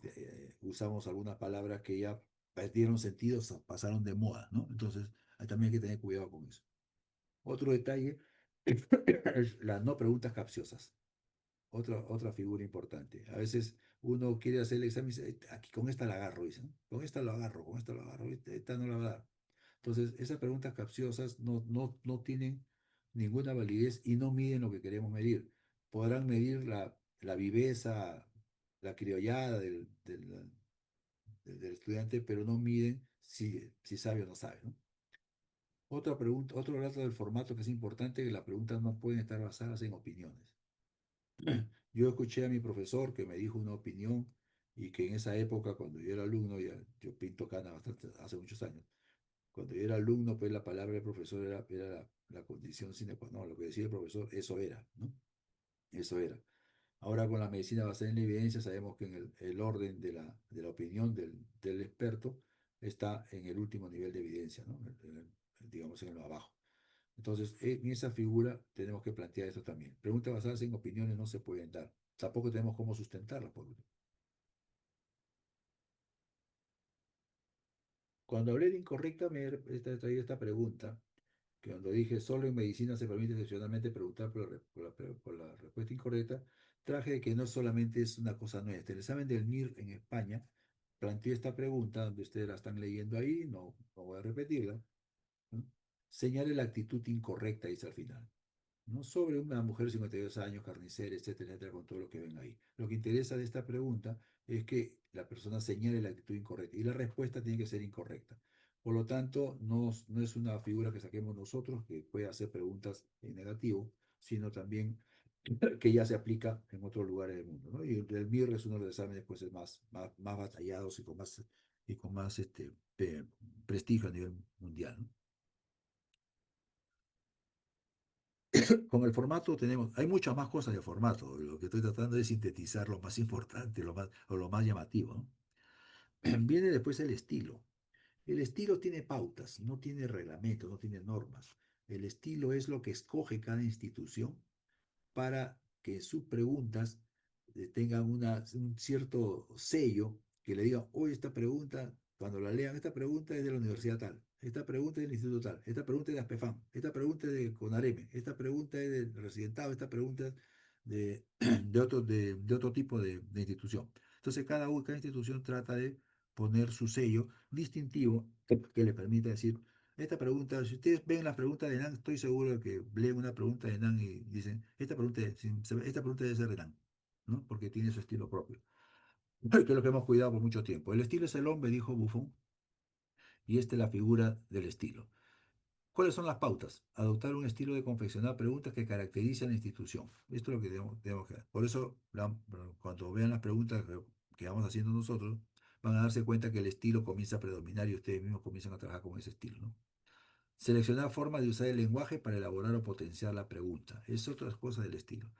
usamos algunas palabras que ya perdieron sentido, pasaron de moda, ¿no? Entonces, también hay que tener cuidado con eso. Otro detalle es las no preguntas capciosas. Otra figura importante. A veces uno quiere hacer el examen y dice, aquí con esta la agarro", dice, ¿no? Con esta lo agarro, con esta lo agarro, esta no la va a dar. Entonces, esas preguntas capciosas no tienen ninguna validez y no miden lo que queremos medir. Podrán medir la viveza, la criollada del estudiante, pero no miden si sabe o no sabe, ¿no? Otra pregunta, otro dato del formato que es importante, que las preguntas no pueden estar basadas en opiniones. Yo escuché a mi profesor que me dijo una opinión y que en esa época, cuando yo era alumno, yo pinto cana bastante, hace muchos años, cuando yo era alumno, pues la palabra del profesor era la condición sine qua non, lo que decía el profesor, eso era, ¿no? Eso era. Ahora con la medicina basada en la evidencia sabemos que en el orden de la opinión del experto está en el último nivel de evidencia, ¿no? Digamos en lo abajo. Entonces, en esa figura tenemos que plantear esto también. Preguntas basadas en opiniones no se pueden dar. Tampoco tenemos cómo sustentarlas. Cuando hablé de incorrecta, me he traído esta pregunta, que cuando dije solo en medicina se permite excepcionalmente preguntar por la respuesta incorrecta, traje que no solamente es una cosa nuestra. El examen del MIR en España planteó esta pregunta, donde ustedes la están leyendo ahí, no voy a repetirla, ¿no? Señale la actitud incorrecta, dice al final. ¿No? Sobre una mujer de 52 años, carnicera, etcétera, etcétera, con todo lo que ven ahí. Lo que interesa de esta pregunta es que la persona señale la actitud incorrecta y la respuesta tiene que ser incorrecta. Por lo tanto, no es una figura que saquemos nosotros que puede hacer preguntas en negativo, sino también que ya se aplica en otros lugares del mundo, ¿no? Y el MIR es uno de los exámenes pues, más batallados y con más prestigio a nivel mundial, ¿no? Con el formato hay muchas más cosas de formato. Lo que estoy tratando es sintetizar lo más importante, lo más llamativo, ¿no? Viene después el estilo. El estilo tiene pautas, no tiene reglamento, no tiene normas. El estilo es lo que escoge cada institución para que sus preguntas tengan un cierto sello que le diga, hoy esta pregunta, cuando la lean, esta pregunta es de la universidad tal, esta pregunta es del instituto tal, esta pregunta es de ASPEFAM, esta pregunta es de CONAREME, esta pregunta es del Residentado, esta pregunta es de otro tipo de institución. Entonces, cada institución trata de poner su sello distintivo que le permita decir, esta pregunta, si ustedes ven las preguntas de NAN, estoy seguro de que leen una pregunta de NAN y dicen, esta pregunta debe ser de NAN, ¿no? Porque tiene su estilo propio, que es lo que hemos cuidado por mucho tiempo. El estilo es el hombre, dijo Buffon, y esta es la figura del estilo. ¿Cuáles son las pautas? Adoptar un estilo de confeccionar preguntas que caracterice a la institución. Esto es lo que debemos hacer. Por eso, cuando vean las preguntas que vamos haciendo nosotros, van a darse cuenta que el estilo comienza a predominar y ustedes mismos comienzan a trabajar con ese estilo, ¿no? Seleccionar formas de usar el lenguaje para elaborar o potenciar la pregunta. Es otra cosa del estilo.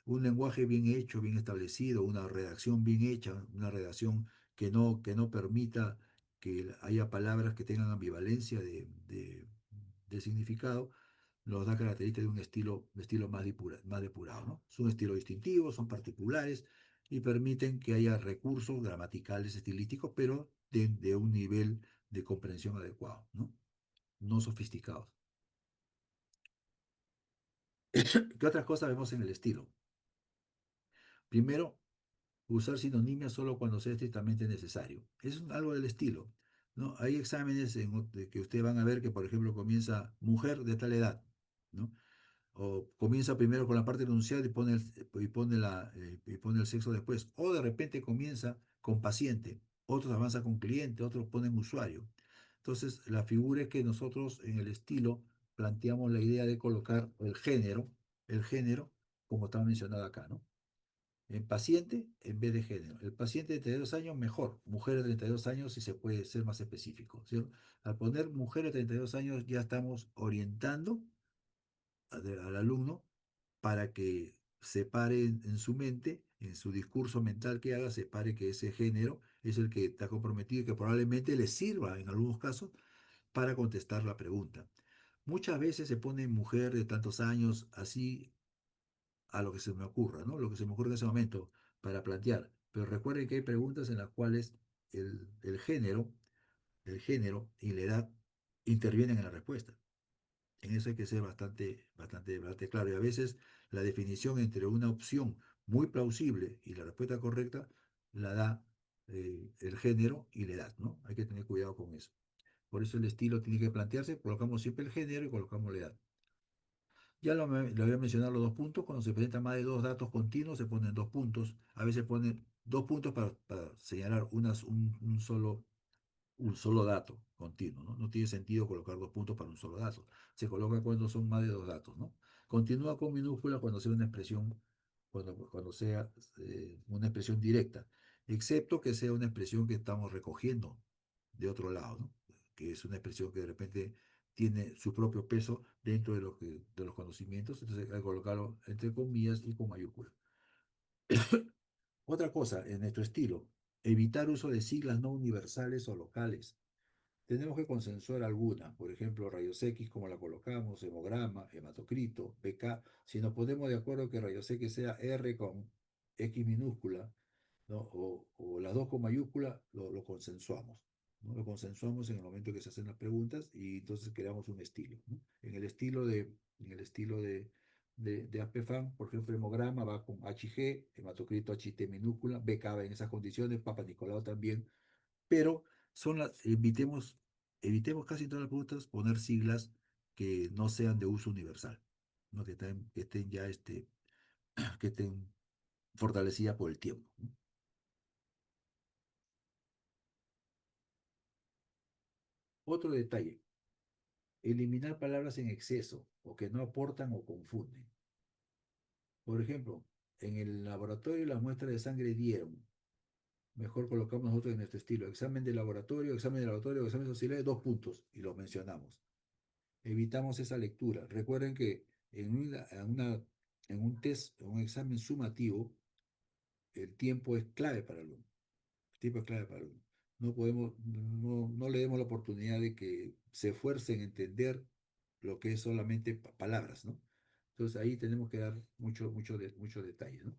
Un lenguaje bien hecho, bien establecido, una redacción bien hecha, una redacción que no permita que haya palabras que tengan ambivalencia de significado, nos da características de un estilo más depurado, ¿no? Es un estilo distintivo, son particulares y permiten que haya recursos gramaticales, estilísticos, pero de un nivel de comprensión adecuado, ¿no? No sofisticados. ¿Qué otras cosas vemos en el estilo? Primero, usar sinonimias solo cuando sea estrictamente necesario. Es algo del estilo, ¿no? Hay exámenes de que ustedes van a ver que, por ejemplo, comienza mujer de tal edad, ¿no? o comienza primero con la parte enunciada y pone el sexo después, o de repente comienza con paciente, otros avanza con cliente, otros ponen usuario. Entonces, la figura es que nosotros en el estilo planteamos la idea de colocar el género, como está mencionado acá, ¿no? En paciente en vez de género. El paciente de 32 años, mejor. Mujer de 32 años, si se puede ser más específico, ¿cierto? Al poner mujer de 32 años, ya estamos orientando al alumno para que separe en su mente, en su discurso mental que haga, separe que ese género es el que está comprometido y que probablemente le sirva en algunos casos para contestar la pregunta. Muchas veces se pone mujer de tantos años así a lo que se me ocurra, ¿no? Lo que se me ocurre en ese momento para plantear. Pero recuerden que hay preguntas en las cuales el el género y la edad intervienen en la respuesta. En eso hay que ser bastante claro. Y a veces la definición entre una opción muy plausible y la respuesta correcta la da el género y la edad, ¿no? Hay que tener cuidado con eso. Por eso el estilo tiene que plantearse, colocamos siempre el género y colocamos la edad. Ya lo había mencionado los dos puntos, cuando se presentan más de dos datos continuos se ponen dos puntos, a veces ponen dos puntos para señalar un solo dato continuo, ¿no? No tiene sentido colocar dos puntos para un solo dato. Se coloca cuando son más de dos datos, ¿no? Continúa con minúscula cuando sea una expresión, cuando sea una expresión directa, excepto que sea una expresión que estamos recogiendo de otro lado, ¿no? Que es una expresión que de repente tiene su propio peso dentro de los conocimientos, entonces hay que colocarlo entre comillas y con mayúsculas. Otra cosa, en nuestro estilo, evitar uso de siglas no universales o locales. Tenemos que consensuar alguna, por ejemplo, rayos X, como la colocamos, hemograma, hematocrito, PK. Si nos ponemos de acuerdo que rayos X sea R con X minúscula, ¿no? O las dos con mayúscula, lo consensuamos, ¿no? Lo consensuamos en el momento que se hacen las preguntas y entonces creamos un estilo, ¿no? En el estilo de APFAN, por ejemplo, hemograma va con HG, hematocrito HT minúscula, BK va en esas condiciones, Papa Nicolau también, pero evitemos casi todas las preguntas poner siglas que no sean de uso universal, ¿no? Que estén ya que estén fortalecidas por el tiempo, ¿no? Otro detalle, eliminar palabras en exceso o que no aportan o confunden. Por ejemplo, en el laboratorio las muestras de sangre dieron. Mejor colocamos nosotros en nuestro estilo. Examen de laboratorio, exámenes auxiliares, dos puntos, y lo mencionamos. Evitamos esa lectura. Recuerden que en un test, en un examen sumativo, el tiempo es clave para el alumno. El tiempo es clave para el alumno. No le demos la oportunidad de que se esfuerce en entender lo que es solamente palabras, ¿no? Entonces ahí tenemos que dar muchos detalles, ¿no?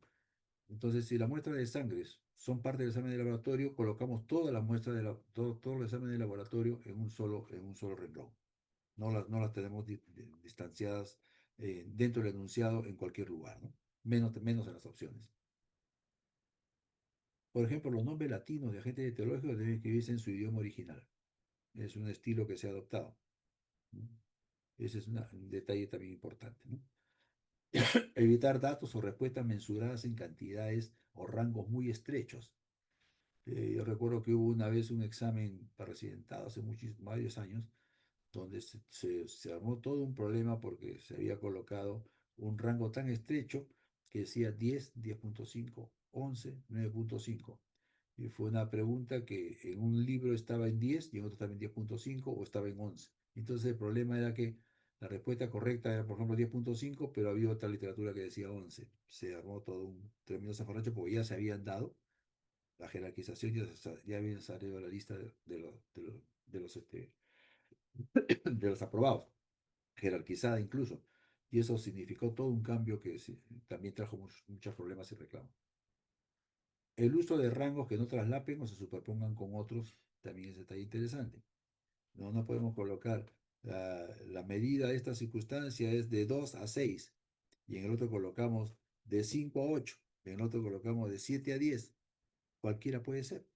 Entonces, si las muestras de sangre son parte del examen de laboratorio, colocamos todas las muestras todos los exámenes de laboratorio en un solo renglón. No las tenemos distanciadas dentro del enunciado en cualquier lugar, ¿no? Menos en las opciones. Por ejemplo, los nombres latinos de agentes etiológicos deben escribirse en su idioma original. Es un estilo que se ha adoptado, ¿no? Ese es un detalle también importante, ¿no? Evitar datos o respuestas mensuradas en cantidades o rangos muy estrechos. Yo recuerdo que hubo una vez un examen para residentado hace varios años, donde se armó todo un problema porque se había colocado un rango tan estrecho que decía 10, 10.5, 11, 9.5. Y fue una pregunta que en un libro estaba en 10 y en otro estaba en 10.5 o estaba en 11. Entonces el problema era que la respuesta correcta era, por ejemplo, 10.5, pero había otra literatura que decía 11. Se armó todo un tremendo zafarrancho porque ya se habían dado la jerarquización, ya habían salido la lista de los aprobados, jerarquizada incluso. Y eso significó todo un cambio que también trajo muchos problemas y reclamos. El uso de rangos que no traslapen o se superpongan con otros también es detalle interesante. No podemos colocar la medida de esta circunstancia es de 2 a 6 y en el otro colocamos de 5 a 8, en el otro colocamos de 7 a 10. Cualquiera puede ser,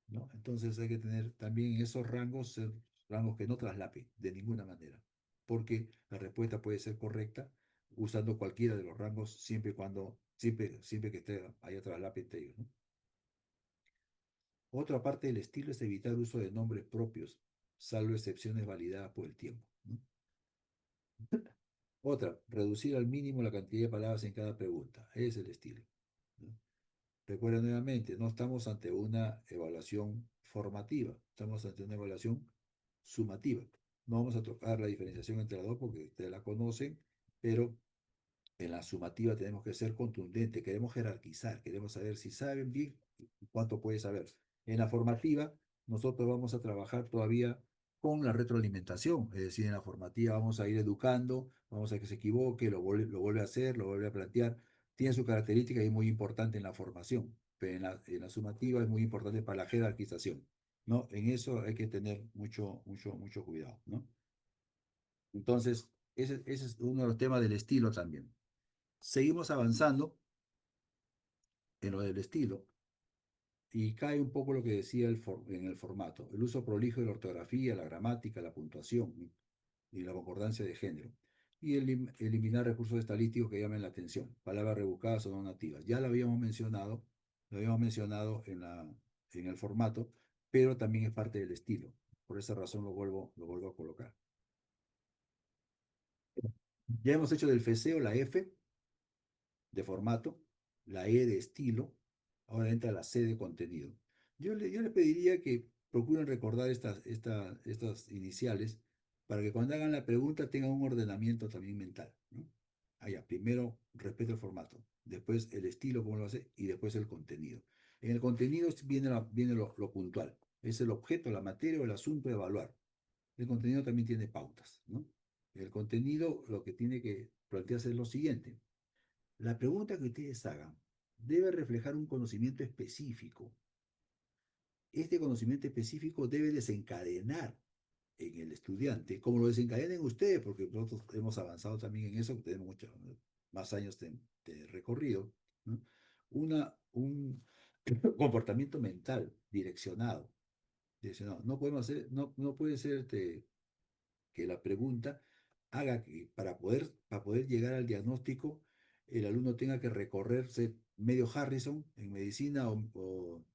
¿no? Entonces hay que tener también en esos rangos, rangos que no traslapen de ninguna manera, porque la respuesta puede ser correcta usando cualquiera de los rangos siempre que esté ahí atrás la anterior, ¿no? Otra parte del estilo es evitar el uso de nombres propios, salvo excepciones validadas por el tiempo, ¿no? Otra, reducir al mínimo la cantidad de palabras en cada pregunta. Ese es el estilo, ¿no? Recuerda nuevamente, no estamos ante una evaluación formativa, estamos ante una evaluación sumativa. No vamos a tocar la diferenciación entre las dos porque ustedes la conocen, pero en la sumativa tenemos que ser contundentes, queremos jerarquizar, queremos saber si saben bien y cuánto puede saber. En la formativa, nosotros vamos a trabajar todavía con la retroalimentación, es decir, en la formativa vamos a ir educando, vamos a que se equivoque, lo vuelve a hacer, lo vuelve a plantear. Tiene su característica y es muy importante en la formación, pero en la sumativa es muy importante para la jerarquización, ¿no? En eso hay que tener mucho cuidado, ¿no? Entonces, ese es uno de los temas del estilo también. Seguimos avanzando en lo del estilo y cae un poco lo que decía en el formato, el uso prolijo de la ortografía, la gramática, la puntuación y la concordancia de género. Y eliminar recursos estadísticos que llamen la atención, palabras rebuscadas o no nativas. Ya lo habíamos mencionado en el formato, pero también es parte del estilo. Por esa razón lo vuelvo a colocar. Ya hemos hecho del FESEO la F de formato, la E de estilo, ahora entra la C de contenido. Yo le pediría que procuren recordar estas iniciales para que cuando hagan la pregunta tengan un ordenamiento también mental, ¿no? Allá, primero respeto el formato, después el estilo, cómo lo hace, y después el contenido. En el contenido viene lo puntual, es el objeto, la materia o el asunto a evaluar. El contenido también tiene pautas, ¿no? El contenido lo que tiene que plantearse es lo siguiente. La pregunta que ustedes hagan debe reflejar un conocimiento específico. Este conocimiento específico debe desencadenar en el estudiante, como lo desencadenen ustedes, porque nosotros hemos avanzado también en eso, tenemos muchos más años de recorrido, ¿no? Un comportamiento mental direccionado. Direccionado. No puede ser que la pregunta haga que para poder llegar al diagnóstico, el alumno tenga que recorrerse medio Harrison en medicina o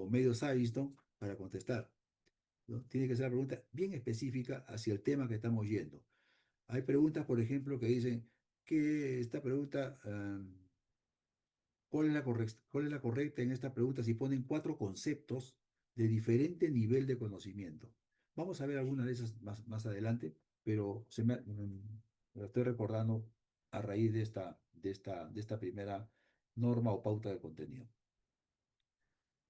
medio Savington para contestar, ¿no? Tiene que ser una pregunta bien específica hacia el tema que estamos yendo. Hay preguntas, por ejemplo, que dicen que esta pregunta, ¿cuál es la correcta en esta pregunta si ponen 4 conceptos de diferente nivel de conocimiento? Vamos a ver algunas de esas más adelante, pero me lo estoy recordando a raíz de esta primera norma o pauta de contenido.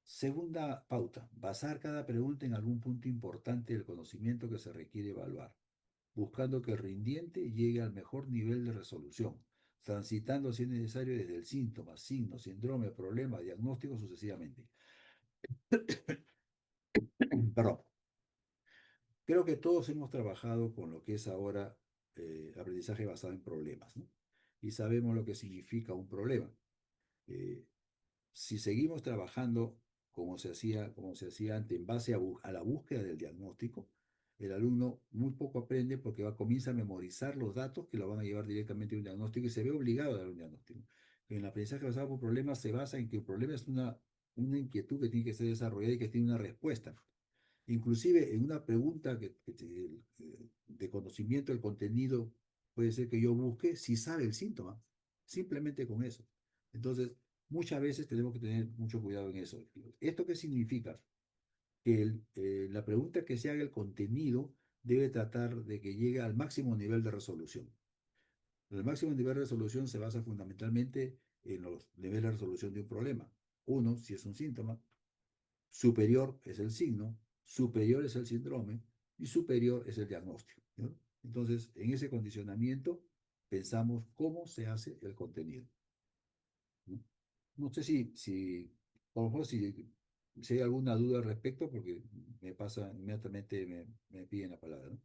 Segunda pauta, basar cada pregunta en algún punto importante del conocimiento que se requiere evaluar, buscando que el rindiente llegue al mejor nivel de resolución, transitando si es necesario desde el síntoma, signo, síndrome, problema, diagnóstico sucesivamente. Perdón. Creo que todos hemos trabajado con lo que es ahora aprendizaje basado en problemas, ¿no? Y sabemos lo que significa un problema. Eh, si seguimos trabajando como se hacía antes, en base a la búsqueda del diagnóstico, el alumno muy poco aprende porque comienza a memorizar los datos que lo van a llevar directamente a un diagnóstico y se ve obligado a dar un diagnóstico. En el aprendizaje basado por problemas se basa en que el problema es una inquietud que tiene que ser desarrollada y que tiene una respuesta. Inclusive en una pregunta de conocimiento del contenido, puede ser que yo busque si sabe el síntoma, simplemente con eso. Entonces, muchas veces tenemos que tener mucho cuidado en eso. ¿Esto qué significa? Que la pregunta que se haga, el contenido debe tratar de que llegue al máximo nivel de resolución. El máximo nivel de resolución se basa fundamentalmente en los niveles de resolución de un problema. Uno, si es un síntoma; superior es el signo; superior es el síndrome; y superior es el diagnóstico, ¿no? Entonces, en ese condicionamiento pensamos cómo se hace el contenido, ¿no? No sé por lo mejor si hay alguna duda al respecto, porque me pasa, inmediatamente me piden la palabra, ¿no?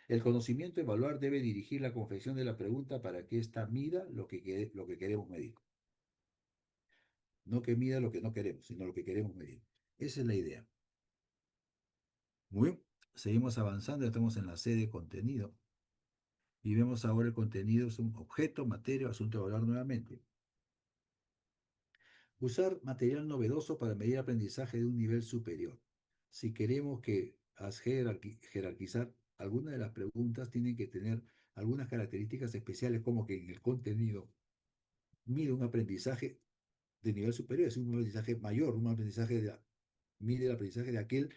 El conocimiento evaluar debe dirigir la confección de la pregunta para que ésta mida lo que queremos medir. No que mida lo que no queremos, sino lo que queremos medir. Esa es la idea. Muy bien, seguimos avanzando, estamos en la C de contenido. Y vemos ahora el contenido, es un objeto, materia, asunto a evaluar nuevamente. Usar material novedoso para medir aprendizaje de un nivel superior. Si queremos que jerarquizar algunas de las preguntas, tienen que tener algunas características especiales, como que en el contenido mide un aprendizaje de nivel superior, es un aprendizaje mayor, mide el aprendizaje de aquel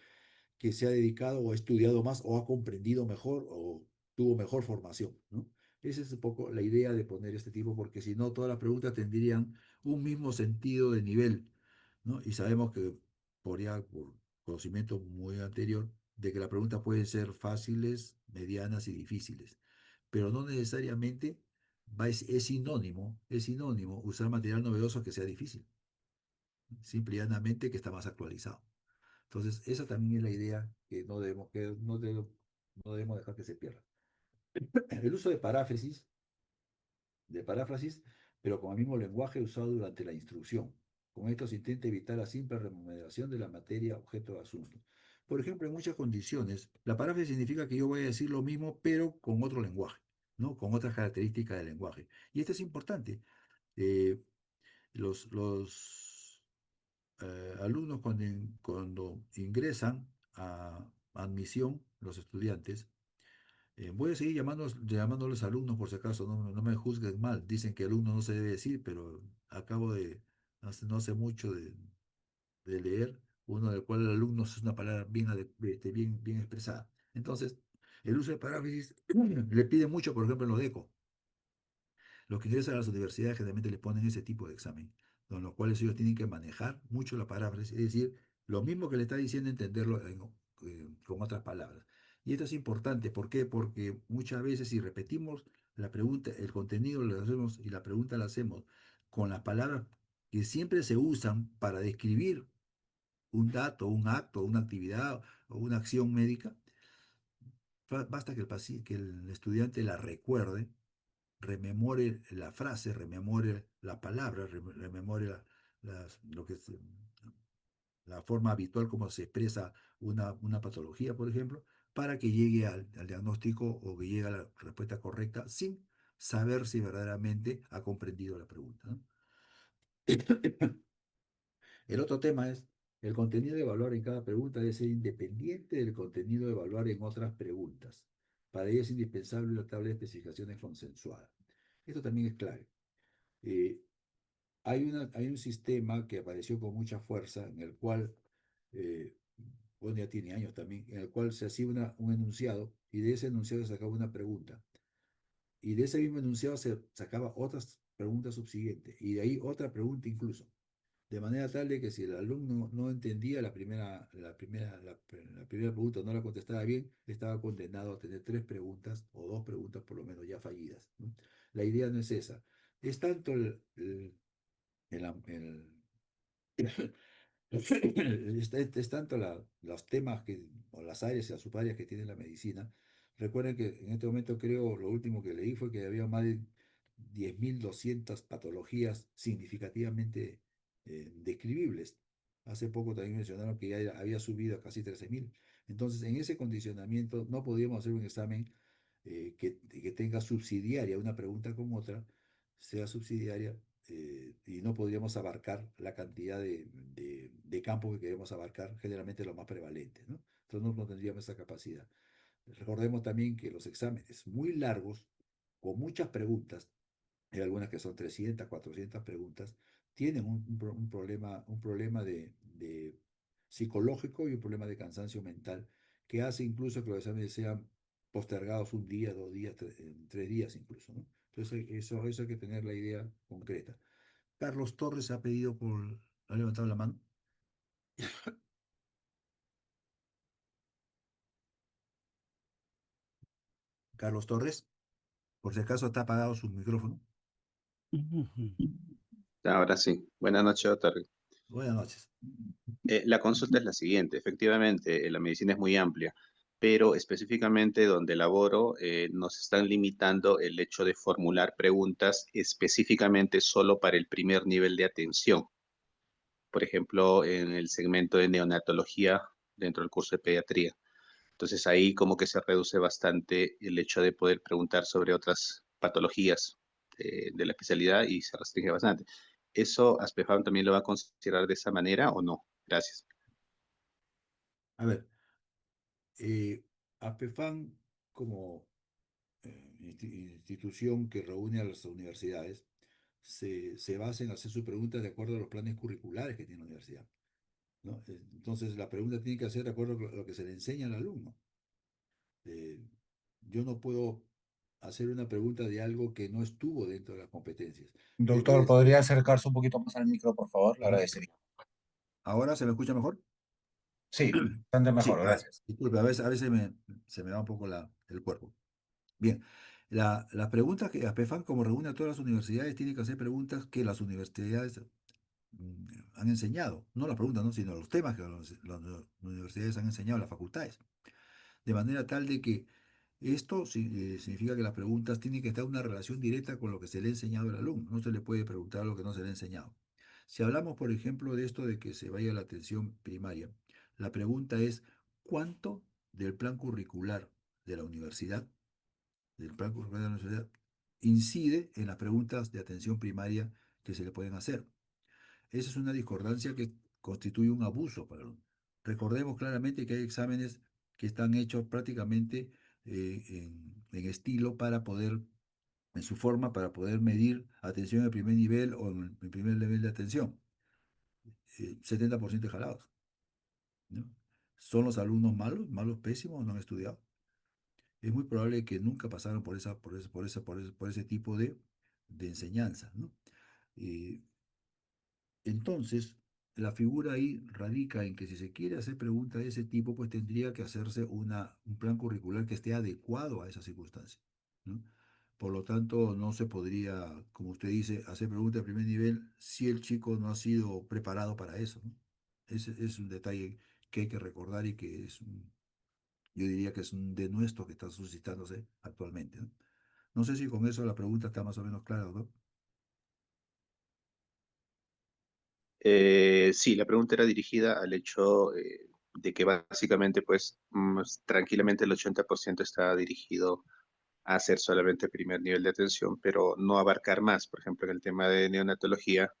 que se ha dedicado o ha estudiado más o ha comprendido mejor o tuvo mejor formación, ¿no? Esa es un poco la idea de poner este tipo, porque si no, todas las preguntas tendrían un mismo sentido de nivel, ¿no? Y sabemos que por conocimiento muy anterior, de que las preguntas pueden ser fáciles, medianas y difíciles, pero no necesariamente es sinónimo usar material novedoso que sea difícil, simple y llanamente que está más actualizado. Entonces, esa también es la idea no debemos dejar que se pierda. El uso de paráfrasis, pero con el mismo lenguaje usado durante la instrucción. Con esto se intenta evitar la simple remuneración de la materia objeto de asunto. Por ejemplo, en muchas condiciones, la paráfrasis significa que yo voy a decir lo mismo, pero con otro lenguaje, ¿no? Con otras características del lenguaje. Y esto es importante. Eh, los alumnos cuando ingresan a admisión, los estudiantes, voy a seguir llamándoles alumnos por si acaso, no me juzguen mal. Dicen que alumno no se debe decir, pero acabo de, no hace mucho de leer uno del cual el alumno es una palabra bien expresada. Entonces, el uso de paráfrasis le pide mucho, por ejemplo, en los DECO. Los que ingresan a las universidades generalmente les ponen ese tipo de examen, con los cuales ellos tienen que manejar mucho la paráfrasis, es decir, lo mismo que le está diciendo, entenderlo con otras palabras. Y esto es importante, ¿por qué? Porque muchas veces si repetimos la pregunta, el contenido lo hacemos y la pregunta la hacemos con las palabras que siempre se usan para describir un dato, un acto, una actividad o una acción médica, basta que el estudiante la recuerde, rememore la frase, rememore la palabra, rememore lo que es la forma habitual como se expresa una patología, por ejemplo, para que llegue al diagnóstico o que llegue a la respuesta correcta sin saber si verdaderamente ha comprendido la pregunta, ¿no? El otro tema es, el contenido de evaluar en cada pregunta debe ser independiente del contenido de evaluar en otras preguntas. Para ello es indispensable una tabla de especificaciones consensuada. Esto también es clave. Eh, hay un sistema que apareció con mucha fuerza, en el cual, eh, bueno, ya tiene años también, en el cual se hacía un enunciado y de ese enunciado se sacaba una pregunta. Y de ese mismo enunciado se sacaba otras preguntas subsiguientes y de ahí otra pregunta incluso. De manera tal de que si el alumno no entendía la primera pregunta, no la contestaba bien, estaba condenado a tener tres preguntas o dos preguntas por lo menos ya fallidas, ¿no? La idea no es esa. Es tanto el, am- el- es tanto los temas o las áreas y las subáreas que tiene la medicina. Recuerden que en este momento creo, lo último que leí fue que había más de 10.200 patologías significativamente describibles. Hace poco también mencionaron que ya había subido a casi 13.000. Entonces, en ese condicionamiento no podíamos hacer un examen que tenga subsidiaria una pregunta con otra, sea subsidiaria, y no podríamos abarcar la cantidad de campo que queremos abarcar, generalmente lo más prevalente, ¿no? Entonces no tendríamos esa capacidad. Recordemos también que los exámenes muy largos, con muchas preguntas, hay algunas que son 300, 400 preguntas, tienen un problema de psicológico y un problema de cansancio mental que hace incluso que los exámenes sean postergados un día, 2 días, 3 días incluso, ¿no? Entonces eso hay que tener la idea concreta. Carlos Torres ha pedido ha levantado la mano. Carlos Torres, por si acaso está apagado su micrófono. Ujú. Ahora sí. Buenas noches, doctor. Buenas noches. La consulta es la siguiente. Efectivamente, la medicina es muy amplia, pero específicamente donde laboro, nos están limitando el hecho de formular preguntas específicamente solo para el primer nivel de atención. Por ejemplo, en el segmento de neonatología dentro del curso de pediatría. Entonces ahí como que se reduce bastante el hecho de poder preguntar sobre otras patologías de la especialidad y se restringe bastante. ¿Eso ASPEFAM también lo va a considerar de esa manera o no? Gracias. A ver, APFAN como institución que reúne a las universidades se basa en hacer sus preguntas de acuerdo a los planes curriculares que tiene la universidad, ¿no? Entonces la pregunta tiene que ser de acuerdo a lo que se le enseña al alumno. Eh, yo no puedo hacer una pregunta de algo que no estuvo dentro de las competencias. Él Doctor, puede, ¿podría acercarse un poquito más al micro, por favor? Le a ver, agradecería. ¿ahora se me escucha mejor? Sí, bastante Sí, mejor, gracias. disculpe, a veces se me va un poco el cuerpo. Bien, las preguntas que APFAN, como reúne a todas las universidades, tiene que hacer preguntas que las universidades han enseñado, no las preguntas, ¿no? Sino los temas que las universidades han enseñado, las facultades. De manera tal de que esto significa que las preguntas tienen que estar en una relación directa con lo que se le ha enseñado al alumno. No se le puede preguntar lo que no se le ha enseñado. Si hablamos, por ejemplo, de esto de que se vaya a la atención primaria, la pregunta es, ¿cuánto del plan curricular de la universidad, del plan curricular de la universidad, incide en las preguntas de atención primaria que se le pueden hacer? Esa es una discordancia que constituye un abuso para el alumno. Recordemos claramente que hay exámenes que están hechos prácticamente en estilo para poder, en su forma, para poder medir atención en primer nivel o en primer nivel de atención. 70% jalados, ¿no? ¿Son los alumnos malos, malos, pésimos, no han estudiado? Es muy probable que nunca pasaron por ese tipo de enseñanza, ¿no? Eh, Entonces, la figura ahí radica en que si se quiere hacer preguntas de ese tipo, pues tendría que hacerse un plan curricular que esté adecuado a esas circunstancias, ¿no? Por lo tanto, no se podría, como usted dice, hacer preguntas de primer nivel si el chico no ha sido preparado para eso, ¿no? Ese es un detalle que hay que recordar y que yo diría que es un denuesto que está suscitándose actualmente, ¿no? No sé si con eso la pregunta está más o menos clara, ¿no? Sí, la pregunta era dirigida al hecho de que básicamente, pues, tranquilamente el 80% está dirigido a hacer solamente primer nivel de atención, pero no abarcar más. Por ejemplo, en el tema de neonatología,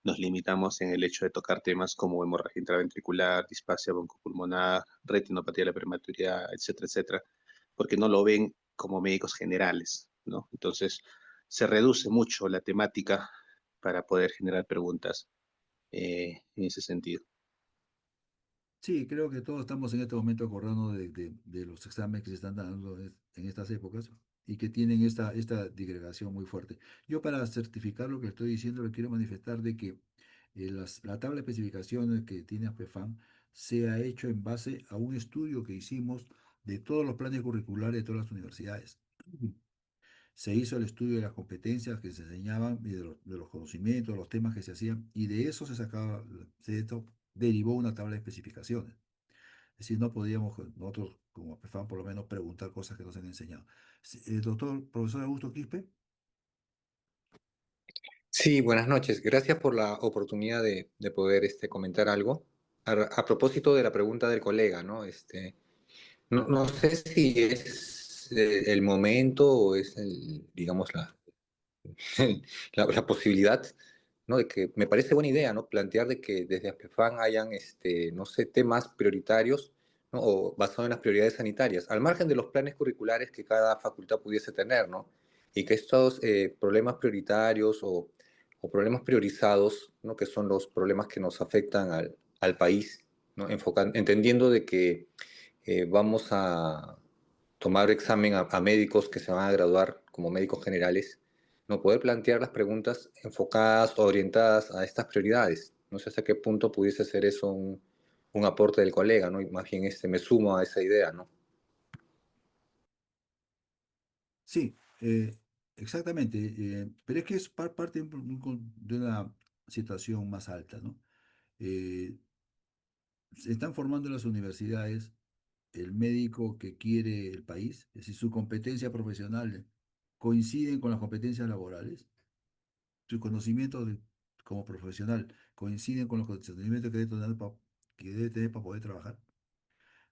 nos limitamos en el hecho de tocar temas como hemorragia intraventricular, displasia broncopulmonar, retinopatía de la prematuridad, etcétera, etcétera, porque no lo ven como médicos generales, ¿no? Entonces, se reduce mucho la temática para poder generar preguntas en ese sentido. Sí, creo que todos estamos en este momento acordando de los exámenes que se están dando en estas épocas y que tienen esta digregación muy fuerte. Yo para certificar lo que estoy diciendo le quiero manifestar de que la tabla de especificaciones que tiene APFAM se ha hecho en base a un estudio que hicimos de todos los planes curriculares de todas las universidades. Se hizo el estudio de las competencias que se enseñaban y de los conocimientos, los temas que se hacían, y de eso se sacaba, derivó una tabla de especificaciones. Es decir, no podíamos nosotros, como PEFAM, por lo menos preguntar cosas que nos han enseñado. Sí, doctor, profesor Augusto Quispe. Sí, buenas noches. Gracias por la oportunidad de poder comentar algo. A propósito de la pregunta del colega, ¿no? No sé si es el momento o es digamos, la posibilidad, ¿no? De que me parece buena idea, ¿no? Plantear de que desde ASPEFAN hayan, no sé, temas prioritarios, ¿no? O basados en las prioridades sanitarias, al margen de los planes curriculares que cada facultad pudiese tener, ¿no? Y que estos problemas prioritarios o problemas priorizados, ¿no? Que son los problemas que nos afectan al país, ¿no? Entendiendo de que vamos a tomar examen a médicos que se van a graduar como médicos generales, no poder plantear las preguntas enfocadas o orientadas a estas prioridades. No sé hasta qué punto pudiese ser eso un aporte del colega, ¿no? Y más bien me sumo a esa idea, ¿no? Sí, exactamente. Pero es que es parte de una situación más alta, ¿no? Eh, Se están formando en las universidades el médico que quiere el país, es decir, su competencia profesional coinciden con las competencias laborales, sus conocimientos como profesional coinciden con los conocimientos que debe tener para poder trabajar.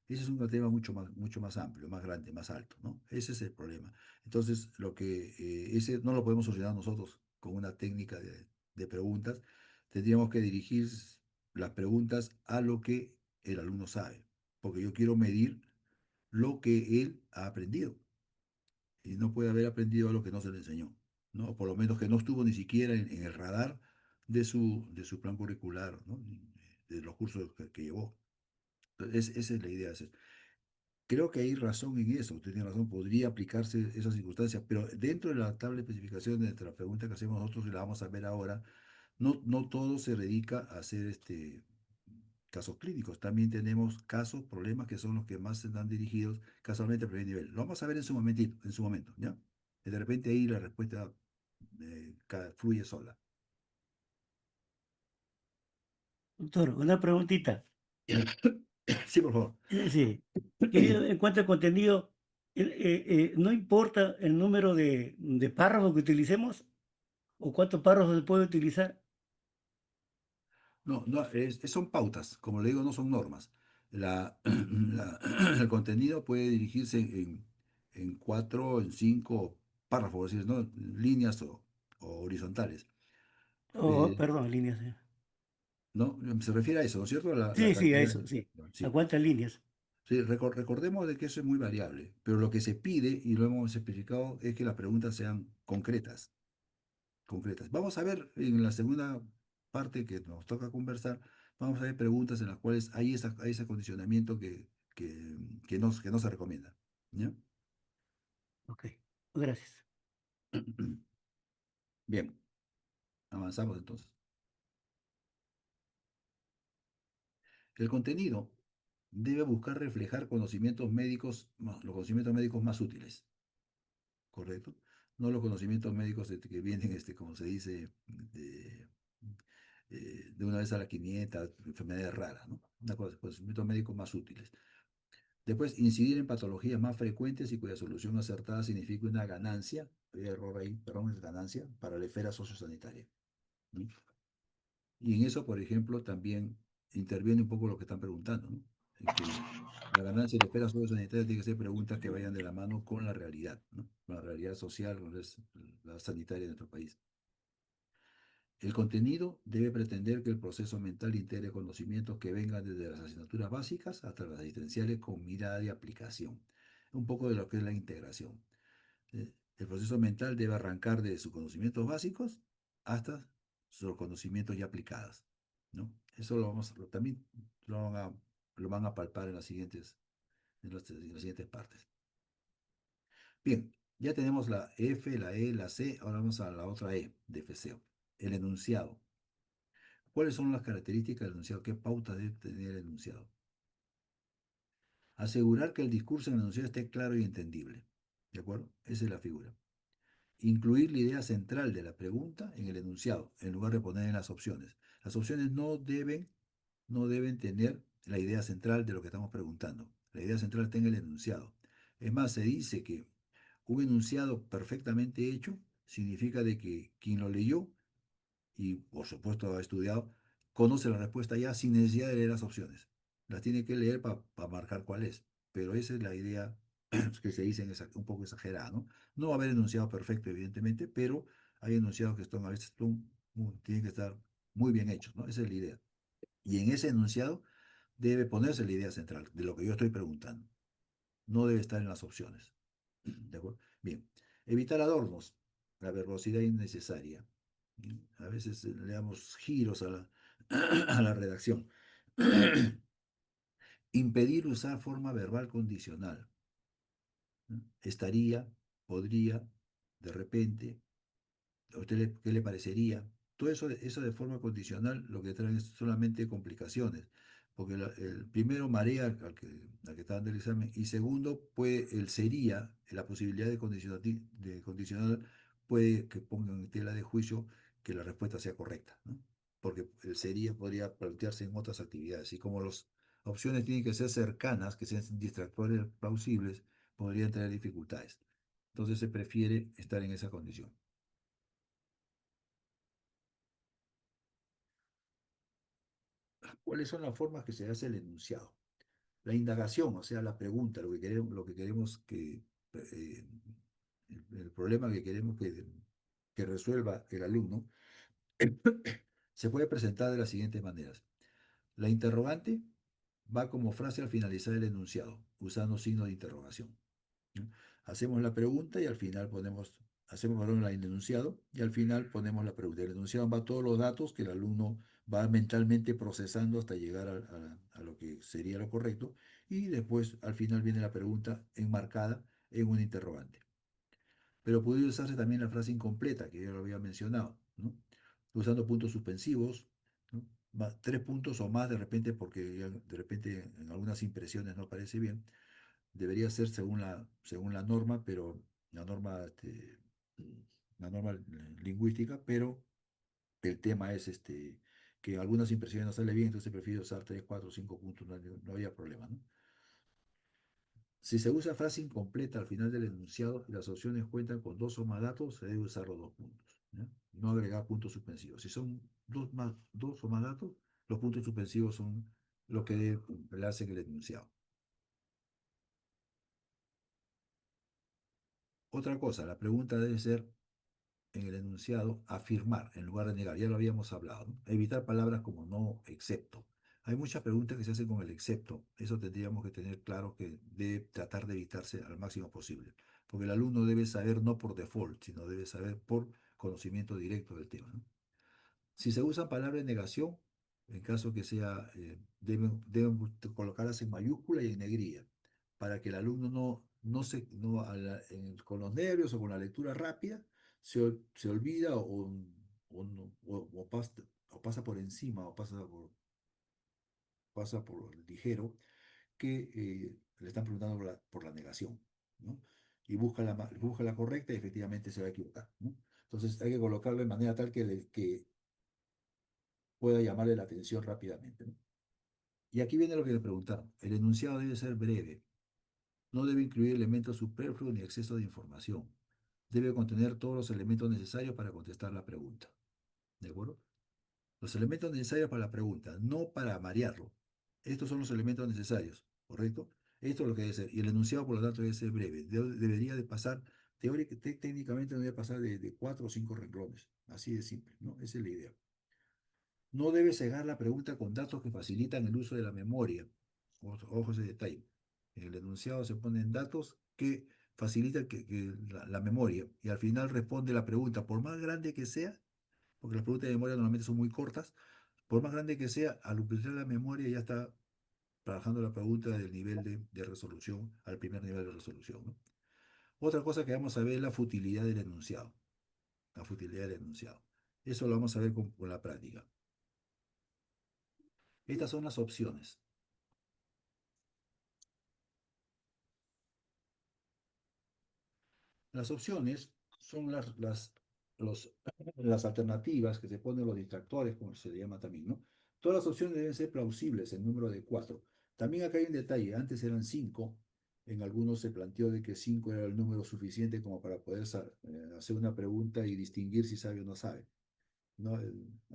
Ese es un tema mucho más amplio, más grande, más alto, ¿no? Ese es el problema. Entonces, ese no lo podemos solucionar nosotros con una técnica de preguntas. Tendríamos que dirigir las preguntas a lo que el alumno sabe, porque yo quiero medir lo que él ha aprendido y no puede haber aprendido lo que no se le enseñó, ¿no? O por lo menos que no estuvo ni siquiera en el radar de su plan curricular, ¿no? De los cursos que llevó. Entonces, esa es la idea. Creo que hay razón en eso, usted tiene razón, podría aplicarse esas circunstancias, pero dentro de la tabla de especificación de la pregunta que hacemos nosotros y la vamos a ver ahora, no todo se dedica a hacer casos clínicos. También tenemos casos, problemas que son los que más están dirigidos casualmente al primer nivel. Lo vamos a ver en su momento, ¿ya? Y de repente ahí la respuesta fluye sola. Doctor, una preguntita. Sí, por favor. Sí, en cuanto al contenido, ¿no importa el número de párrafos que utilicemos o cuántos párrafos se puede utilizar? No, no, son pautas, como le digo, no son normas. El contenido puede dirigirse en cuatro, en cinco párrafos, es decir, ¿no? Líneas o horizontales. Oh, Eh, perdón, líneas. ¿No? Se refiere a eso, ¿no es cierto? La Sí, sí, a cantidad. eso, sí. ¿A Sí, cuántas líneas? sí, recordemos de que eso es muy variable, pero lo que se pide, y lo hemos especificado, es que las preguntas sean concretas. Concretas. Vamos a ver en la segunda parte que nos toca conversar, vamos a ver preguntas en las cuales hay ese condicionamiento que no se recomienda. ¿Ya? Ok, gracias. Bien, avanzamos entonces. El contenido debe buscar reflejar conocimientos médicos, los conocimientos médicos más útiles, ¿correcto? No los conocimientos médicos que vienen, como se dice, de una vez a la 500, enfermedades raras, ¿no? Una cosa, conocimientos médicos más útiles. Después, incidir en patologías más frecuentes y cuya solución acertada significa una ganancia, hay error ahí, perdón, es ganancia para la esfera sociosanitaria, ¿no? Y en eso, por ejemplo, también interviene un poco lo que están preguntando, ¿no? En que la ganancia de la esfera sociosanitaria tiene que ser preguntas que vayan de la mano con la realidad, ¿no? Con la realidad social, con la sanitaria de nuestro país. El contenido debe pretender que el proceso mental integre conocimientos que vengan desde las asignaturas básicas hasta las asistenciales con mirada de aplicación. Un poco de lo que es la integración. El proceso mental debe arrancar de sus conocimientos básicos hasta sus conocimientos ya aplicados, ¿no? Eso también lo van a palpar en las siguientes partes. Bien, ya tenemos la F, la E, la C, ahora vamos a la otra E de FCO, el enunciado. ¿Cuáles son las características del enunciado? ¿Qué pauta debe tener el enunciado? Asegurar que el discurso en el enunciado esté claro y entendible. ¿De acuerdo? Esa es la figura. Incluir la idea central de la pregunta en el enunciado, en lugar de poner en las opciones. Las opciones no deben tener la idea central de lo que estamos preguntando. La idea central está en el enunciado. Es más, se dice que un enunciado perfectamente hecho significa de que quien lo leyó y por supuesto ha estudiado, conoce la respuesta ya sin necesidad de leer las opciones. Las tiene que leer para marcar cuál es. Pero esa es la idea que se dice un poco exagerada, ¿no? No va a haber enunciado perfecto, evidentemente, pero hay enunciados que están a veces tienen que estar muy bien hechos, ¿no? Esa es la idea. Y en ese enunciado debe ponerse la idea central de lo que yo estoy preguntando. No debe estar en las opciones. ¿De acuerdo? Bien. Evitar adornos, la verbosidad innecesaria. A veces le damos giros a la redacción. Impedir usar forma verbal condicional. ¿No? Estaría, podría, de repente, ¿a usted qué le parecería? Todo eso de forma condicional lo que trae es solamente complicaciones, porque el primero marea al que está dando el examen y segundo, el sería, la posibilidad de condicional puede que ponga en tela de juicio que la respuesta sea correcta, ¿no? Porque el sería podría plantearse en otras actividades y como las opciones tienen que ser cercanas, que sean distractores plausibles, podrían tener dificultades. Entonces se prefiere estar en esa condición. ¿Cuáles son las formas que se hace el enunciado? La indagación, o sea, la pregunta, lo que queremos el problema que queremos que resuelva el alumno, se puede presentar de las siguientes maneras. La interrogante va como frase al finalizar el enunciado, usando signo de interrogación, ¿no? Hacemos la pregunta y al final hacemos perdón, el enunciado y al final ponemos la pregunta. El enunciado va todos los datos que el alumno va mentalmente procesando hasta llegar a lo que sería lo correcto y después al final viene la pregunta enmarcada en un interrogante. Pero puede usarse también la frase incompleta, que ya lo había mencionado, ¿no? Usando puntos suspensivos, ¿no? Tres puntos o más de repente, porque de repente en algunas impresiones no aparece bien. Debería ser según la norma, pero la norma, la norma lingüística, pero el tema es que en algunas impresiones no sale bien, entonces prefiero usar 3, 4, 5 puntos, no había problema, ¿no? Si se usa frase incompleta al final del enunciado y las opciones cuentan con dos o más datos, se debe usar los dos puntos, ¿ya? No agregar puntos suspensivos. Si son dos o más datos, los puntos suspensivos son lo que le hacen el enunciado. Otra cosa, la pregunta debe ser en el enunciado afirmar en lugar de negar. Ya lo habíamos hablado, ¿no? Evitar palabras como no, excepto. Hay muchas preguntas que se hacen con el excepto. Eso tendríamos que tener claro que debe tratar de evitarse al máximo posible. Porque el alumno debe saber no por default, sino debe saber por conocimiento directo del tema, ¿no? Si se usan palabras de negación, en caso que sea, deben colocarlas en mayúscula y en negrilla, para que el alumno no se, no con los nervios o con la lectura rápida, se olvida o pasa por encima o pasa por ligero que le están preguntando por la negación, ¿no? Y busca la correcta y efectivamente se va a equivocar, ¿no? Entonces hay que colocarlo de manera tal que pueda llamarle la atención rápidamente, ¿no? Y aquí viene lo que le preguntaron. El enunciado debe ser breve. No debe incluir elementos superfluos ni exceso de información. Debe contener todos los elementos necesarios para contestar la pregunta. ¿De acuerdo? Los elementos necesarios para la pregunta, no para marearlo. Estos son los elementos necesarios, ¿correcto? Esto es lo que debe ser. Y el enunciado, por lo tanto, debe ser breve. Debería de pasar, técnicamente no debe pasar de 4 o 5 renglones. Así de simple, ¿no? Esa es la idea. No debe cegar la pregunta con datos que facilitan el uso de la memoria. Ojo ese detalle. En el enunciado se ponen datos que facilitan que la memoria y al final responde la pregunta, por más grande que sea, porque las preguntas de memoria normalmente son muy cortas, por más grande que sea, al utilizar la memoria ya está trabajando la pregunta del nivel de resolución al primer nivel de resolución, ¿no? Otra cosa que vamos a ver es la futilidad del enunciado. La futilidad del enunciado. Eso lo vamos a ver con la práctica. Estas son las opciones. Las opciones son las alternativas que se ponen los distractores, como se le llama también, ¿no? Todas las opciones deben ser plausibles, el número de 4. También acá hay un detalle, antes eran 5, en algunos se planteó de que 5 era el número suficiente como para poder hacer una pregunta y distinguir si sabe o no sabe, ¿no?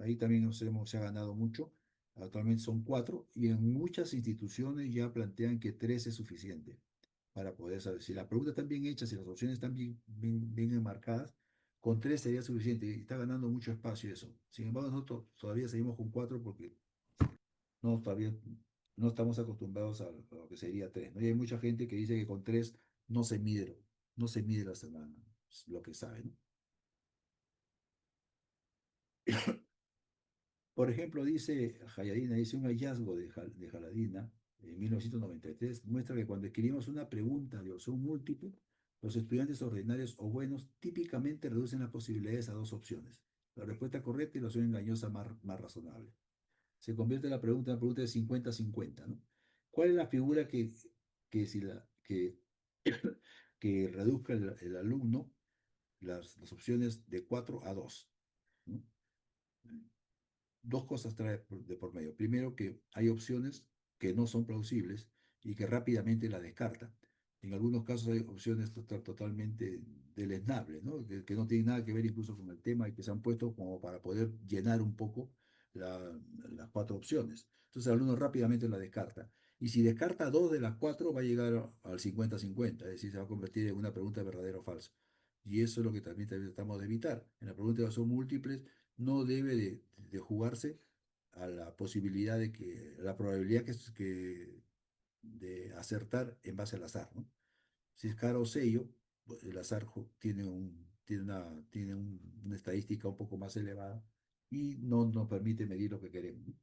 Ahí también se ha ganado mucho, actualmente son 4 y en muchas instituciones ya plantean que 3 es suficiente para poder saber. Si las preguntas están bien hechas, si las opciones están bien enmarcadas, con 3 sería suficiente y está ganando mucho espacio eso. Sin embargo, nosotros todavía seguimos con 4 porque todavía no estamos acostumbrados a lo que sería 3, ¿no? Y hay mucha gente que dice que con 3 no se mide lo que sabe, ¿no? Por ejemplo, dice Hayadina, dice un hallazgo de Jaladina en 1993, muestra que cuando escribimos una pregunta de opción múltiple, los estudiantes ordinarios o buenos típicamente reducen las posibilidades a 2 opciones, la respuesta correcta y la opción engañosa más razonable. Se convierte la pregunta en una pregunta de 50-50, ¿no? ¿Cuál es la figura que, si la, que reduzca el alumno las opciones de 4 a 2? ¿No? Dos cosas trae de por medio. Primero, que hay opciones que no son plausibles y que rápidamente la descartan. En algunos casos hay opciones totalmente deleznables, ¿no? Que no tienen nada que ver incluso con el tema y que se han puesto como para poder llenar un poco las 4 opciones. Entonces el alumno rápidamente la descarta. Y si descarta dos de las cuatro, va a llegar al 50-50, es decir, se va a convertir en una pregunta verdadero o falso. Y eso es lo que también tratamos de evitar. En la pregunta de son múltiples, no debe de jugarse a la posibilidad de que, la probabilidad de acertar en base al azar, ¿no? Si es caro o sello, pues, el azar una estadística un poco más elevada y no nos permite medir lo que queremos, ¿no?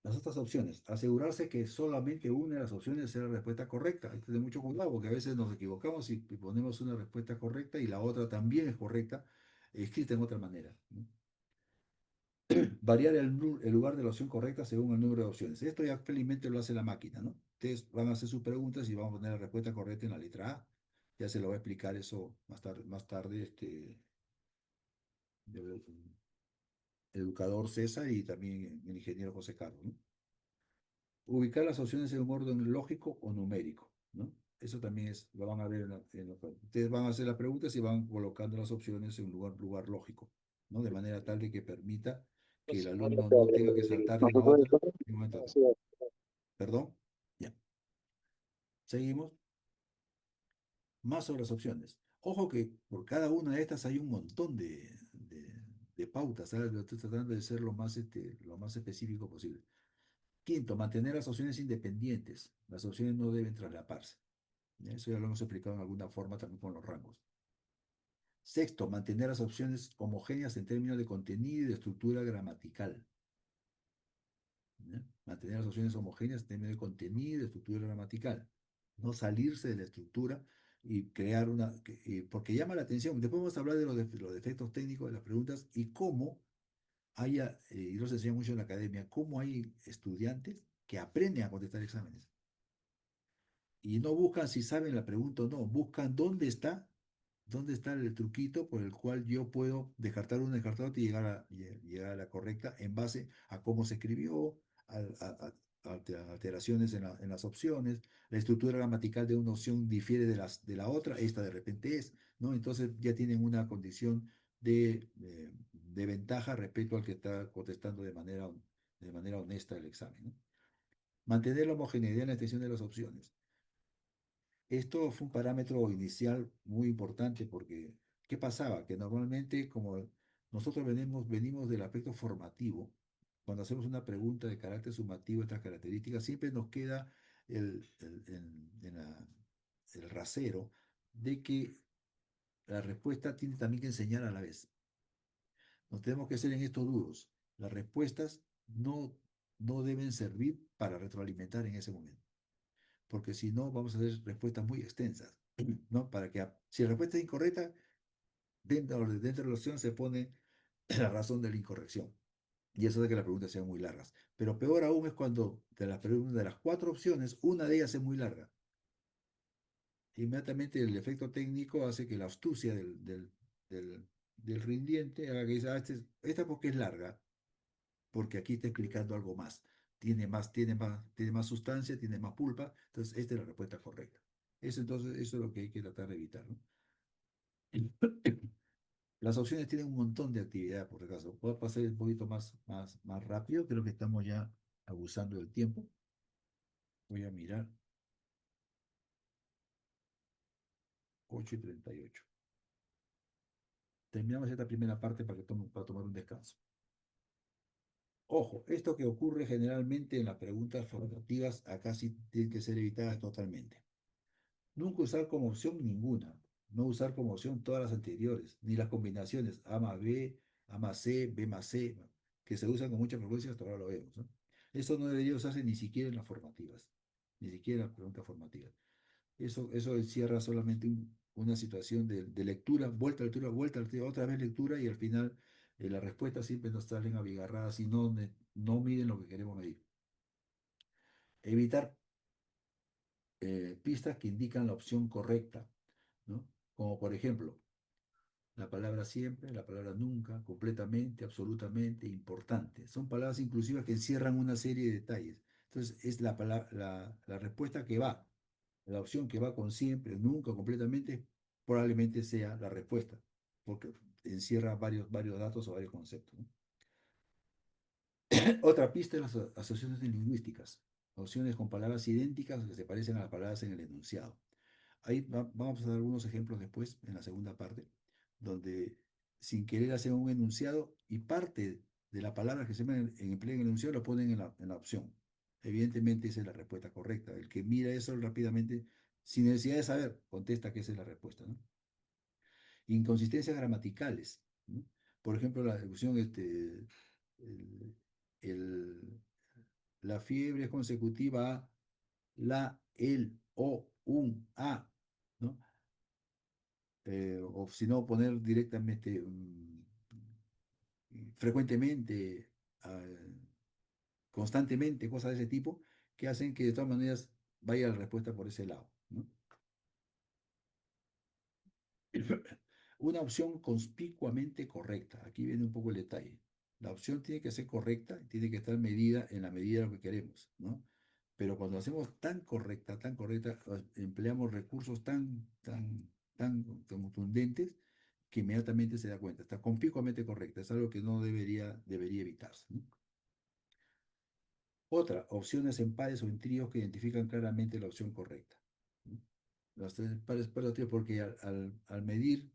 Las otras opciones, asegurarse que solamente una de las opciones sea la respuesta correcta. Hay que tener mucho cuidado porque a veces nos equivocamos y ponemos una respuesta correcta y la otra también es correcta, escrita en otra manera, ¿no? Variar el lugar de la opción correcta según el número de opciones. Esto ya felizmente lo hace la máquina, ¿no? Ustedes van a hacer sus preguntas y van a poner la respuesta correcta en la letra A. Ya se lo va a explicar eso más tarde el educador César y también el ingeniero José Carlos, ¿no? Ubicar las opciones en un orden lógico o numérico, ¿no? Eso también lo van a ver ustedes van a hacer las preguntas y van colocando las opciones en un lugar lógico, ¿no? De manera tal de que permita que el alumno no tenga que saltar de una a otra en un momento a otro. ¿Perdón? Ya. Seguimos. Más sobre las opciones. Ojo que por cada una de estas hay un montón de pautas, ¿sabes? Estoy tratando de ser lo más específico posible. Quinto, mantener las opciones independientes. Las opciones no deben traslaparse. Eso ya lo hemos explicado en alguna forma también con los rangos. Sexto, mantener las opciones homogéneas en términos de contenido y de estructura gramatical. ¿Ya? Mantener las opciones homogéneas en términos de contenido y de estructura gramatical. No salirse de la estructura y crear porque llama la atención. Después vamos a hablar de los defectos técnicos de las preguntas y cómo y lo se enseña mucho en la academia, cómo hay estudiantes que aprenden a contestar exámenes y no buscan si saben la pregunta o no, buscan dónde está el truquito por el cual yo puedo descartar una, descartar otra y llegar a la correcta en base a cómo se escribió, alteraciones en las opciones, la estructura gramatical de una opción difiere de la otra, esta de repente ¿no? Entonces ya tienen una condición de ventaja respecto al que está contestando de manera honesta el examen, ¿no? Mantener la homogeneidad en la extensión de las opciones. Esto fue un parámetro inicial muy importante porque, ¿qué pasaba? Que normalmente, como nosotros venimos del aspecto formativo, cuando hacemos una pregunta de carácter sumativo de estas características, siempre nos queda el rasero de que la respuesta tiene también que enseñar a la vez. Nos tenemos que ser en estos duros. Las respuestas no deben servir para retroalimentar en ese momento, porque si no vamos a hacer respuestas muy extensas, ¿no? Si la respuesta es incorrecta, dentro de la opción se pone la razón de la incorrección. Y eso hace que las preguntas sean muy largas. Pero peor aún es cuando de las cuatro opciones, una de ellas es muy larga. Inmediatamente el efecto técnico hace que la astucia del rindiente haga que diga, esta porque es larga, porque aquí está explicando algo más. Tiene más sustancia, tiene más pulpa, entonces esta es la respuesta correcta. Eso es lo que hay que tratar de evitar, ¿no? Las opciones tienen un montón de actividad, por si acaso. Puedo pasar un poquito más rápido, creo que estamos ya abusando del tiempo. Voy a mirar. 8:38. Terminamos esta primera parte para tomar un descanso. Ojo, esto que ocurre generalmente en las preguntas formativas, acá sí tienen que ser evitadas totalmente. Nunca usar como opción ninguna. No usar como opción todas las anteriores, ni las combinaciones A más B, A más C, B más C, que se usan con mucha frecuencia, hasta ahora lo vemos, ¿no? Eso no debería usarse ni siquiera en las formativas, ni siquiera en las preguntas formativas. Eso encierra solamente una situación de lectura, vuelta a lectura, otra vez lectura y al final las respuestas siempre nos salen abigarradas y no miden lo que queremos medir. Evitar pistas que indican la opción correcta, ¿no? Como por ejemplo, la palabra siempre, la palabra nunca, completamente, absolutamente, importante. Son palabras inclusivas que encierran una serie de detalles. Entonces, es la respuesta que va, la opción que va con siempre, nunca, completamente, probablemente sea la respuesta, porque encierra varios datos o varios conceptos, ¿no? Otra pista es las asociaciones lingüísticas. opciones con palabras idénticas que se parecen a las palabras en el enunciado. Vamos a dar algunos ejemplos después, en la segunda parte, donde sin querer hacen un enunciado y parte de la palabra que se emplea en el enunciado lo ponen en la opción. Evidentemente esa es la respuesta correcta. El que mira eso rápidamente, sin necesidad de saber, contesta que esa es la respuesta, ¿no? Inconsistencias gramaticales, ¿no? Por ejemplo, la opción, el- el- la fiebre es consecutiva a la, el, o, un, a, ¿no? O si no, poner directamente, frecuentemente, ah, constantemente, cosas de ese tipo, que hacen que de todas maneras vaya la respuesta por ese lado, ¿no? Una opción conspicuamente correcta. Aquí viene un poco el detalle. La opción tiene que ser correcta, tiene que estar medida en la medida de lo que queremos, ¿no? Pero cuando hacemos tan correcta, empleamos recursos tan contundentes que inmediatamente se da cuenta. Está conspicuamente correcta. Es algo que no debería evitarse, ¿no? Otra, opciones en pares o en tríos que identifican claramente la opción correcta, ¿no? Los tres pares o tríos, porque al medir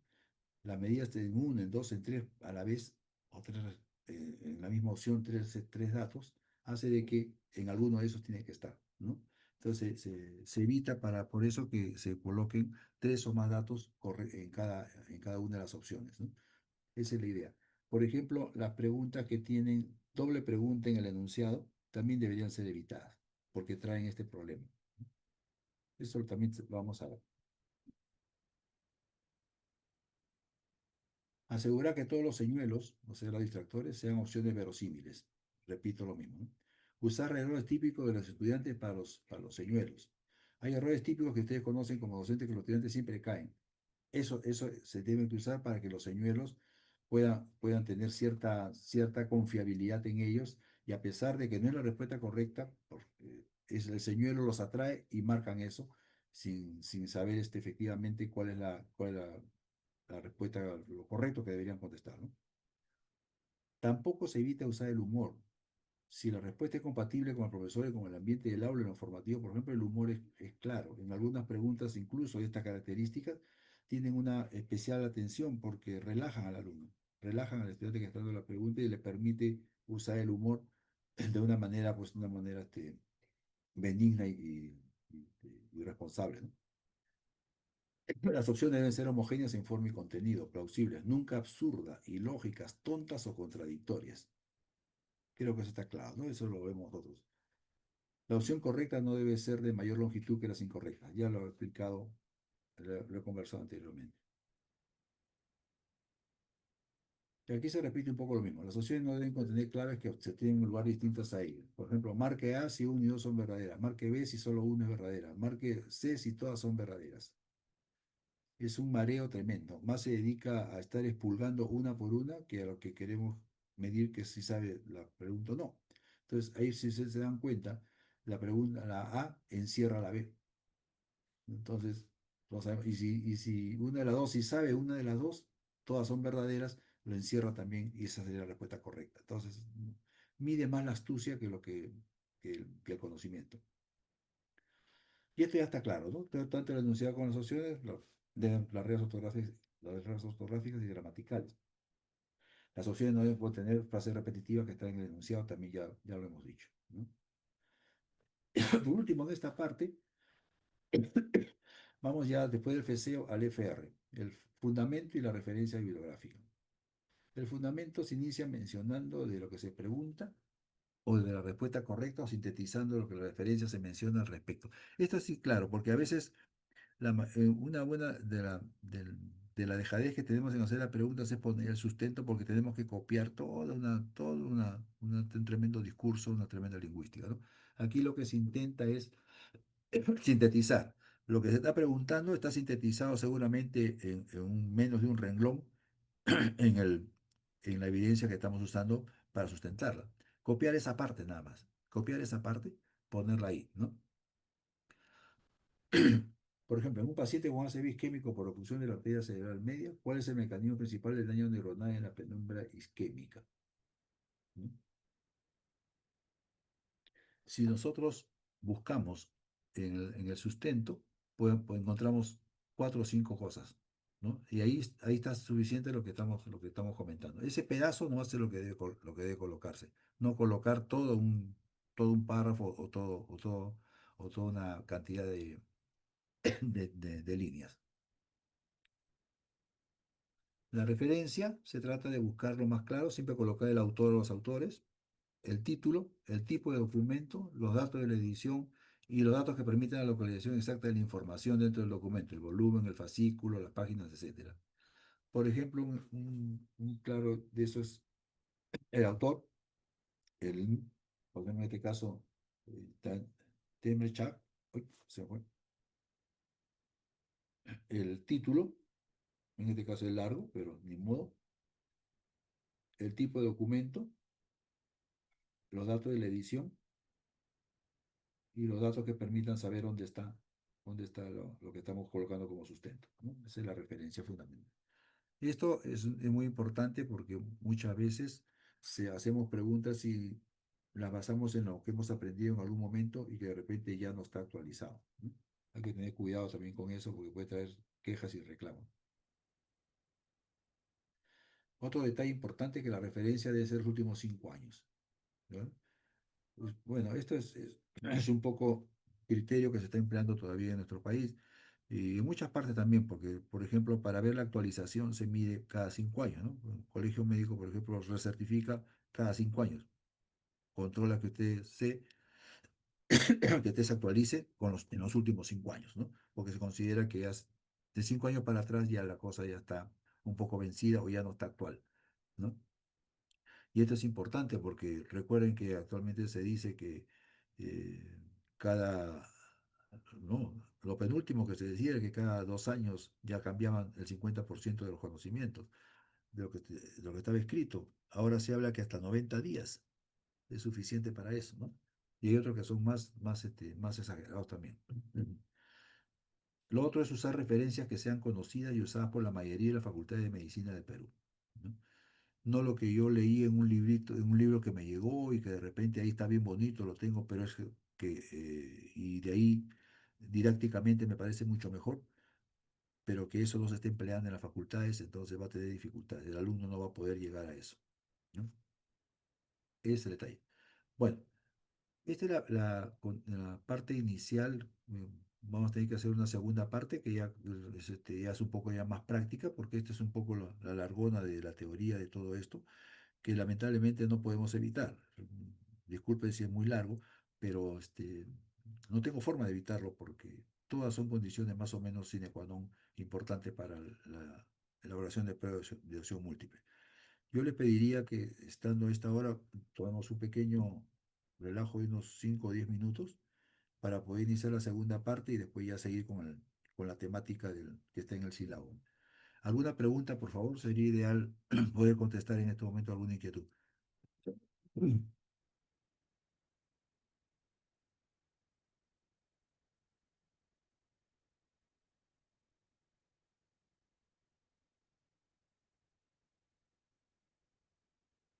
la medida está en uno, en dos, en tres a la vez, o tres, en la misma opción, tres datos, hace de que en alguno de esos tiene que estar, ¿no? Entonces se evita por eso que se coloquen tres o más datos en cada una de las opciones, ¿no? Esa es la idea. Por ejemplo, las preguntas que tienen doble pregunta en el enunciado también deberían ser evitadas, porque traen este problema. Eso también lo vamos a ver. Asegurar que todos los señuelos, o sea, los distractores, sean opciones verosímiles. Repito lo mismo, ¿no? Usar errores típicos de los estudiantes para los señuelos. Hay errores típicos que ustedes conocen como docentes que los estudiantes siempre caen. Eso se debe usar para que los señuelos puedan tener cierta confiabilidad en ellos y a pesar de que no es la respuesta correcta, porque el señuelo los atrae y marcan eso sin saber efectivamente cuál es la respuesta, lo correcto que deberían contestar, ¿no? Tampoco se evita usar el humor. Si la respuesta es compatible con el profesor y con el ambiente del aula en lo formativo, por ejemplo, el humor es claro. En algunas preguntas, incluso estas características, tienen una especial atención porque relajan al alumno, relajan al estudiante que está dando la pregunta y le permite usar el humor de una manera, pues, benigna y responsable, ¿no? Las opciones deben ser homogéneas en forma y contenido, plausibles, nunca absurdas, ilógicas, tontas o contradictorias. Creo que eso está claro, ¿no? Eso lo vemos nosotros. La opción correcta no debe ser de mayor longitud que las incorrectas. Ya lo he explicado, lo he conversado anteriormente. Y aquí se repite un poco lo mismo. Las opciones no deben contener claves que se tienen lugar distintas a ellas. Por ejemplo, marque A si uno y dos son verdaderas. Marque B si solo uno es verdadera. Marque C si todas son verdaderas. Es un mareo tremendo. Más se dedica a estar expulgando una por una que a lo que queremos medir que si sabe la pregunta o no. Entonces, ahí si se dan cuenta, la A encierra la B. Entonces, no sabemos, y si una de las dos, si sabe una de las dos, todas son verdaderas, lo encierra también y esa sería la respuesta correcta. Entonces, mide más la astucia que el conocimiento. Y esto ya está claro, ¿no? Tanto el enunciado como las opciones, de las reglas ortográficas y gramaticales. Las opciones no deben contener frases repetitivas que están en el enunciado, también ya lo hemos dicho, ¿no? Por último, en esta parte, vamos ya después del FCO al FR, el fundamento y la referencia bibliográfica. El fundamento se inicia mencionando de lo que se pregunta o de la respuesta correcta o sintetizando lo que la referencia se menciona al respecto. Esto sí, claro, porque a veces una buena de la dejadez que tenemos en hacer las preguntas es poner el sustento porque tenemos que copiar un tremendo discurso, una tremenda lingüística, ¿no? Aquí lo que se intenta es sintetizar. Lo que se está preguntando está sintetizado seguramente en menos de un renglón en en la evidencia que estamos usando para sustentarla. Copiar esa parte nada más. Copiar esa parte, ponerla ahí, ¿no? Por ejemplo, en un paciente con ACV isquémico por oclusión de la arteria cerebral media, ¿cuál es el mecanismo principal del daño neuronal en la penumbra isquémica? ¿Mm? Si nosotros buscamos en el sustento, pues encontramos 4 o 5 cosas, ¿no? Y ahí está suficiente lo que estamos comentando. Ese pedazo no hace lo que lo que debe colocarse, no colocar todo un párrafo o toda una cantidad de líneas. La referencia se trata de buscar lo más claro, siempre colocar el autor o los autores, el título, el tipo de documento, los datos de la edición y los datos que permiten la localización exacta de la información dentro del documento, el volumen, el fascículo, las páginas, etcétera. Por ejemplo, un claro de eso es el autor, el, por ejemplo, en este caso, Temre Chak, uy, se me fue. El título, en este caso es largo, pero ni modo, el tipo de documento, los datos de la edición y los datos que permitan saber dónde está lo que estamos colocando como sustento, ¿no? Esa es la referencia fundamental. Esto es muy importante porque muchas veces hacemos preguntas y las basamos en lo que hemos aprendido en algún momento y que de repente ya no está actualizado, ¿no? Hay que tener cuidado también con eso porque puede traer quejas y reclamos. Otro detalle importante es que la referencia debe ser los últimos 5 años, ¿no? Pues, bueno, esto es un poco criterio que se está empleando todavía en nuestro país y en muchas partes también, porque, por ejemplo, para ver la actualización se mide cada 5 años, ¿no? El colegio médico, por ejemplo, recertifica cada 5 años. Controla que usted se actualice en los últimos 5 años, ¿no? Porque se considera que de 5 años para atrás ya la cosa ya está un poco vencida o ya no está actual, ¿no? Y esto es importante porque recuerden que actualmente se dice que eh, cada, no, lo penúltimo que se decía era que cada 2 años ya cambiaban el 50% de los conocimientos, de lo que estaba escrito. Ahora se habla que hasta 90 días es suficiente para eso, ¿no? Y hay otros que son más exagerados también. Lo otro es usar referencias que sean conocidas y usadas por la mayoría de las facultades de medicina del Perú, ¿no? No lo que yo leí en un librito, en un libro que me llegó y que de repente ahí está bien bonito, lo tengo, pero y de ahí didácticamente me parece mucho mejor, pero que eso no se esté empleando en las facultades, entonces va a tener dificultades. El alumno no va a poder llegar a eso, ¿no? Ese es el detalle. Bueno, esta es la parte inicial. Vamos a tener que hacer una segunda parte que ya es un poco ya más práctica, porque esta es un poco la largona de la teoría de todo esto, que lamentablemente no podemos evitar. Disculpen si es muy largo, pero no tengo forma de evitarlo porque todas son condiciones más o menos sine qua non importantes para la elaboración de pruebas de opción múltiple. Yo le pediría que, estando a esta hora, tomemos un pequeño relajo de unos 5 o 10 minutos para poder iniciar la segunda parte y después ya seguir con la temática que está en el sílabo. ¿Alguna pregunta, por favor? Sería ideal poder contestar en este momento alguna inquietud.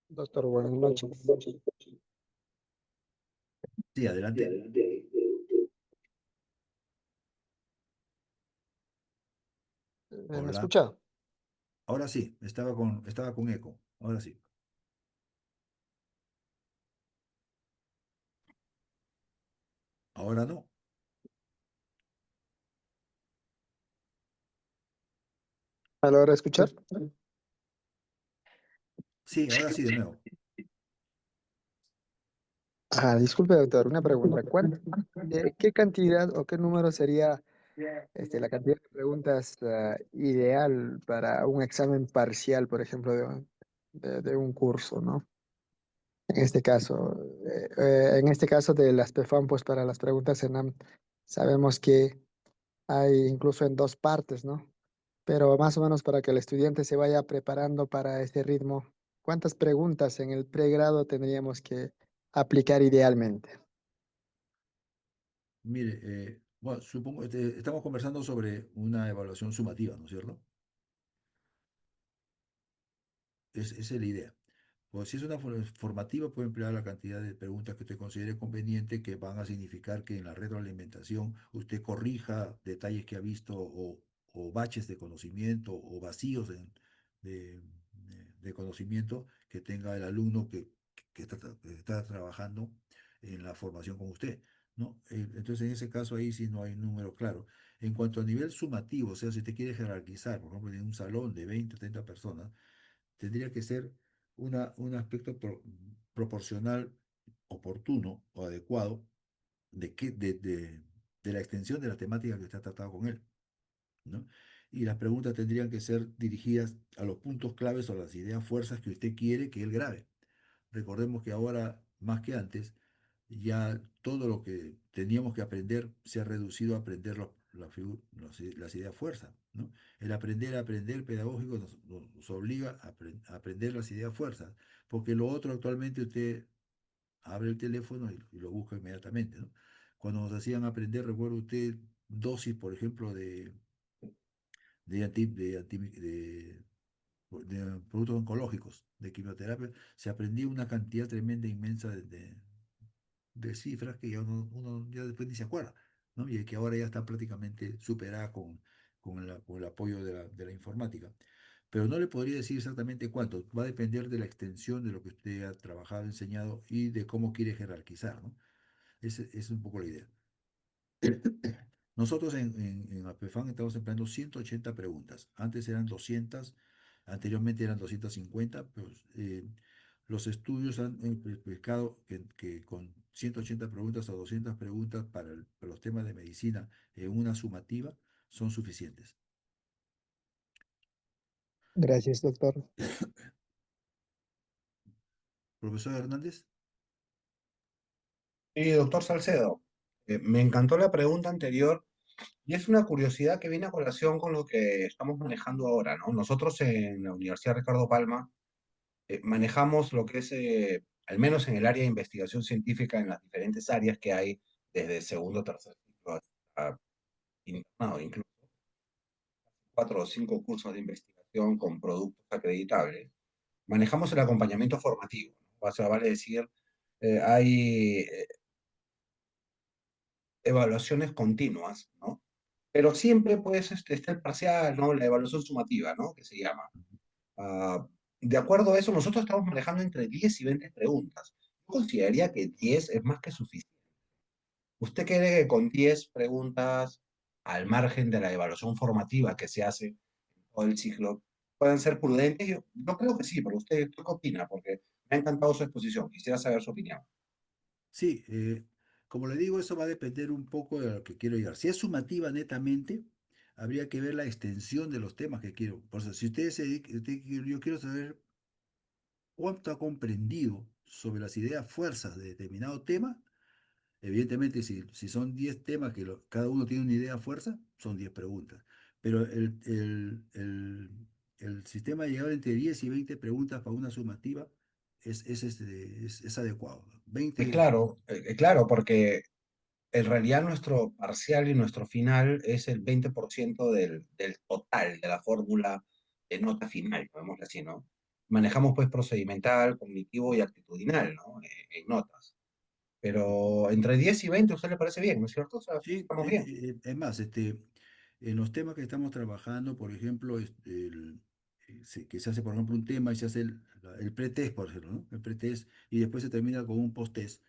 Doctor, buenas noches. Sí, adelante. ¿Me Hola. escucha? Ahora sí, estaba con eco. Ahora sí. Ahora no. ¿A la hora de escuchar? Sí, ahora sí de nuevo. Disculpe, doctor, una pregunta. ¿Qué cantidad o qué número sería la cantidad de preguntas ideal para un examen parcial, por ejemplo, de un curso, ¿no? En este caso de las PFAM, pues para las preguntas ENAM, sabemos que hay incluso en dos partes, ¿no? Pero más o menos para que el estudiante se vaya preparando para ese ritmo, ¿cuántas preguntas en el pregrado tendríamos que aplicar idealmente? Mire, bueno, supongo, estamos conversando sobre una evaluación sumativa, ¿no es cierto? Esa es la idea. O si es una formativa, puede emplear la cantidad de preguntas que usted considere conveniente, que van a significar que en la retroalimentación usted corrija detalles que ha visto o baches de conocimiento o vacíos de, de conocimiento que tenga el alumno que está trabajando en la formación con usted, ¿no? Entonces, en ese caso ahí sí no hay un número claro. En cuanto a nivel sumativo, o sea, si usted quiere jerarquizar, por ejemplo, en un salón de 20 o 30 personas, tendría que ser un aspecto proporcional, oportuno o adecuado de la extensión de la temática que usted ha tratado con él, ¿no? Y las preguntas tendrían que ser dirigidas a los puntos claves o las ideas fuerzas que usted quiere que él grabe. Recordemos que ahora, más que antes, ya todo lo que teníamos que aprender se ha reducido a aprender las ideas fuerza, ¿no? El aprender pedagógico nos obliga a aprender las ideas fuerzas, porque lo otro actualmente usted abre el teléfono y lo busca inmediatamente, ¿no? Cuando nos hacían aprender, recuerdo usted, dosis, por ejemplo, de, anti- de, anti- de productos oncológicos, de quimioterapia, se aprendía una cantidad tremenda, inmensa de cifras que ya uno ya después ni se acuerda, ¿no? Y que ahora ya está prácticamente superada con el apoyo de la informática. Pero no le podría decir exactamente cuánto, va a depender de la extensión de lo que usted ha trabajado, enseñado y de cómo quiere jerarquizar, ¿no? Esa es un poco la idea. Nosotros en APFAN estamos empleando 180 preguntas. Antes eran 200, anteriormente eran 250, pues, los estudios han explicado que con 180 preguntas o 200 preguntas para los temas de medicina en una sumativa son suficientes. Gracias, doctor. Profesor Hernández. Sí, doctor Salcedo, me encantó la pregunta anterior y es una curiosidad que viene a colación con lo que estamos manejando ahora, ¿no? Nosotros en la Universidad Ricardo Palma manejamos lo que es, al menos en el área de investigación científica, en las diferentes áreas que hay, desde segundo, tercer ciclo hasta internado, incluso 4 o 5 cursos de investigación con productos acreditables. Manejamos el acompañamiento formativo, ¿no? O sea, vale decir, hay evaluaciones continuas, ¿no? Pero siempre, pues, está el parcial, ¿no? La evaluación sumativa, ¿no? Que se llama. Ah, de acuerdo a eso, nosotros estamos manejando entre 10 y 20 preguntas. Yo consideraría que 10 es más que suficiente. ¿Usted cree que con 10 preguntas, al margen de la evaluación formativa que se hace en todo el ciclo, pueden ser prudentes? Yo creo que sí, pero ¿usted qué opina? Porque me ha encantado su exposición. Quisiera saber su opinión. Sí, como le digo, eso va a depender un poco de lo que quiero llegar. Si es sumativa netamente, habría que ver la extensión de los temas que quiero. Por eso, si usted se dedica, yo quiero saber cuánto ha comprendido sobre las ideas fuerzas de determinado tema. Evidentemente, si son 10 temas que cada uno tiene una idea fuerza, son 10 preguntas. Pero el sistema de llegar entre 10 y 20 preguntas para una sumativa es adecuado. Es 20. claro, claro, porque en realidad nuestro parcial y nuestro final es el 20% del total de la fórmula de nota final, podemos así, ¿no? Manejamos pues procedimental, cognitivo y actitudinal, ¿no? En notas. Pero entre 10 y 20 ¿a usted le parece bien, no es cierto? O sea, Sí, estamos bien. es más, en los temas que estamos trabajando, por ejemplo, que se hace, por ejemplo, un tema y se hace el pretest, por ejemplo, ¿no? El pretest y después se termina con un posttest.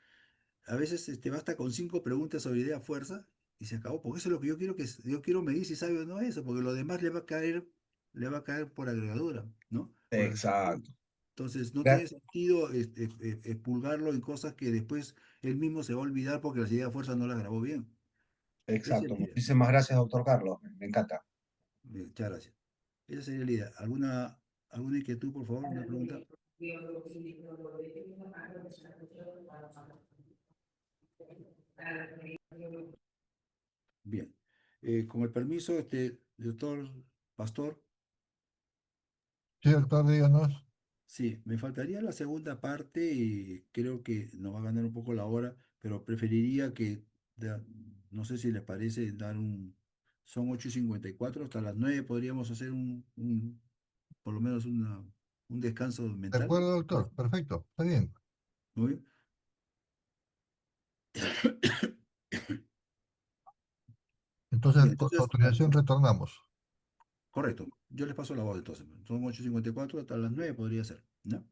A veces basta con 5 preguntas sobre idea fuerza y se acabó, porque eso es lo que yo quiero medir si sabe o no eso, porque lo demás le va a caer por agregadura, ¿no? Por asignatura. Exacto. Entonces, no Gra- tiene sentido expulgarlo en cosas que después él mismo se va a olvidar porque las ideas fuerza no las grabó bien. Esa es Exacto. la idea. Muchísimas gracias, doctor Carlos. Me encanta. Bien, muchas gracias. Esa sería la idea. ¿Alguna inquietud, por favor? ¿Una pregunta? Bien. Con el permiso, doctor Pastor, Sí, doctor, díganos. sí, me faltaría la segunda parte y creo que nos va a ganar un poco la hora, pero preferiría no sé si les parece son 8:54, hasta las 9 podríamos hacer por lo menos una. un descanso De mental. acuerdo, doctor. Perfecto. Está bien. Muy bien. Entonces, Bien, con su entonces, autorización retornamos. correcto. Yo les paso la voz entonces. Son 8:54, hasta las 9 podría ser, ¿no?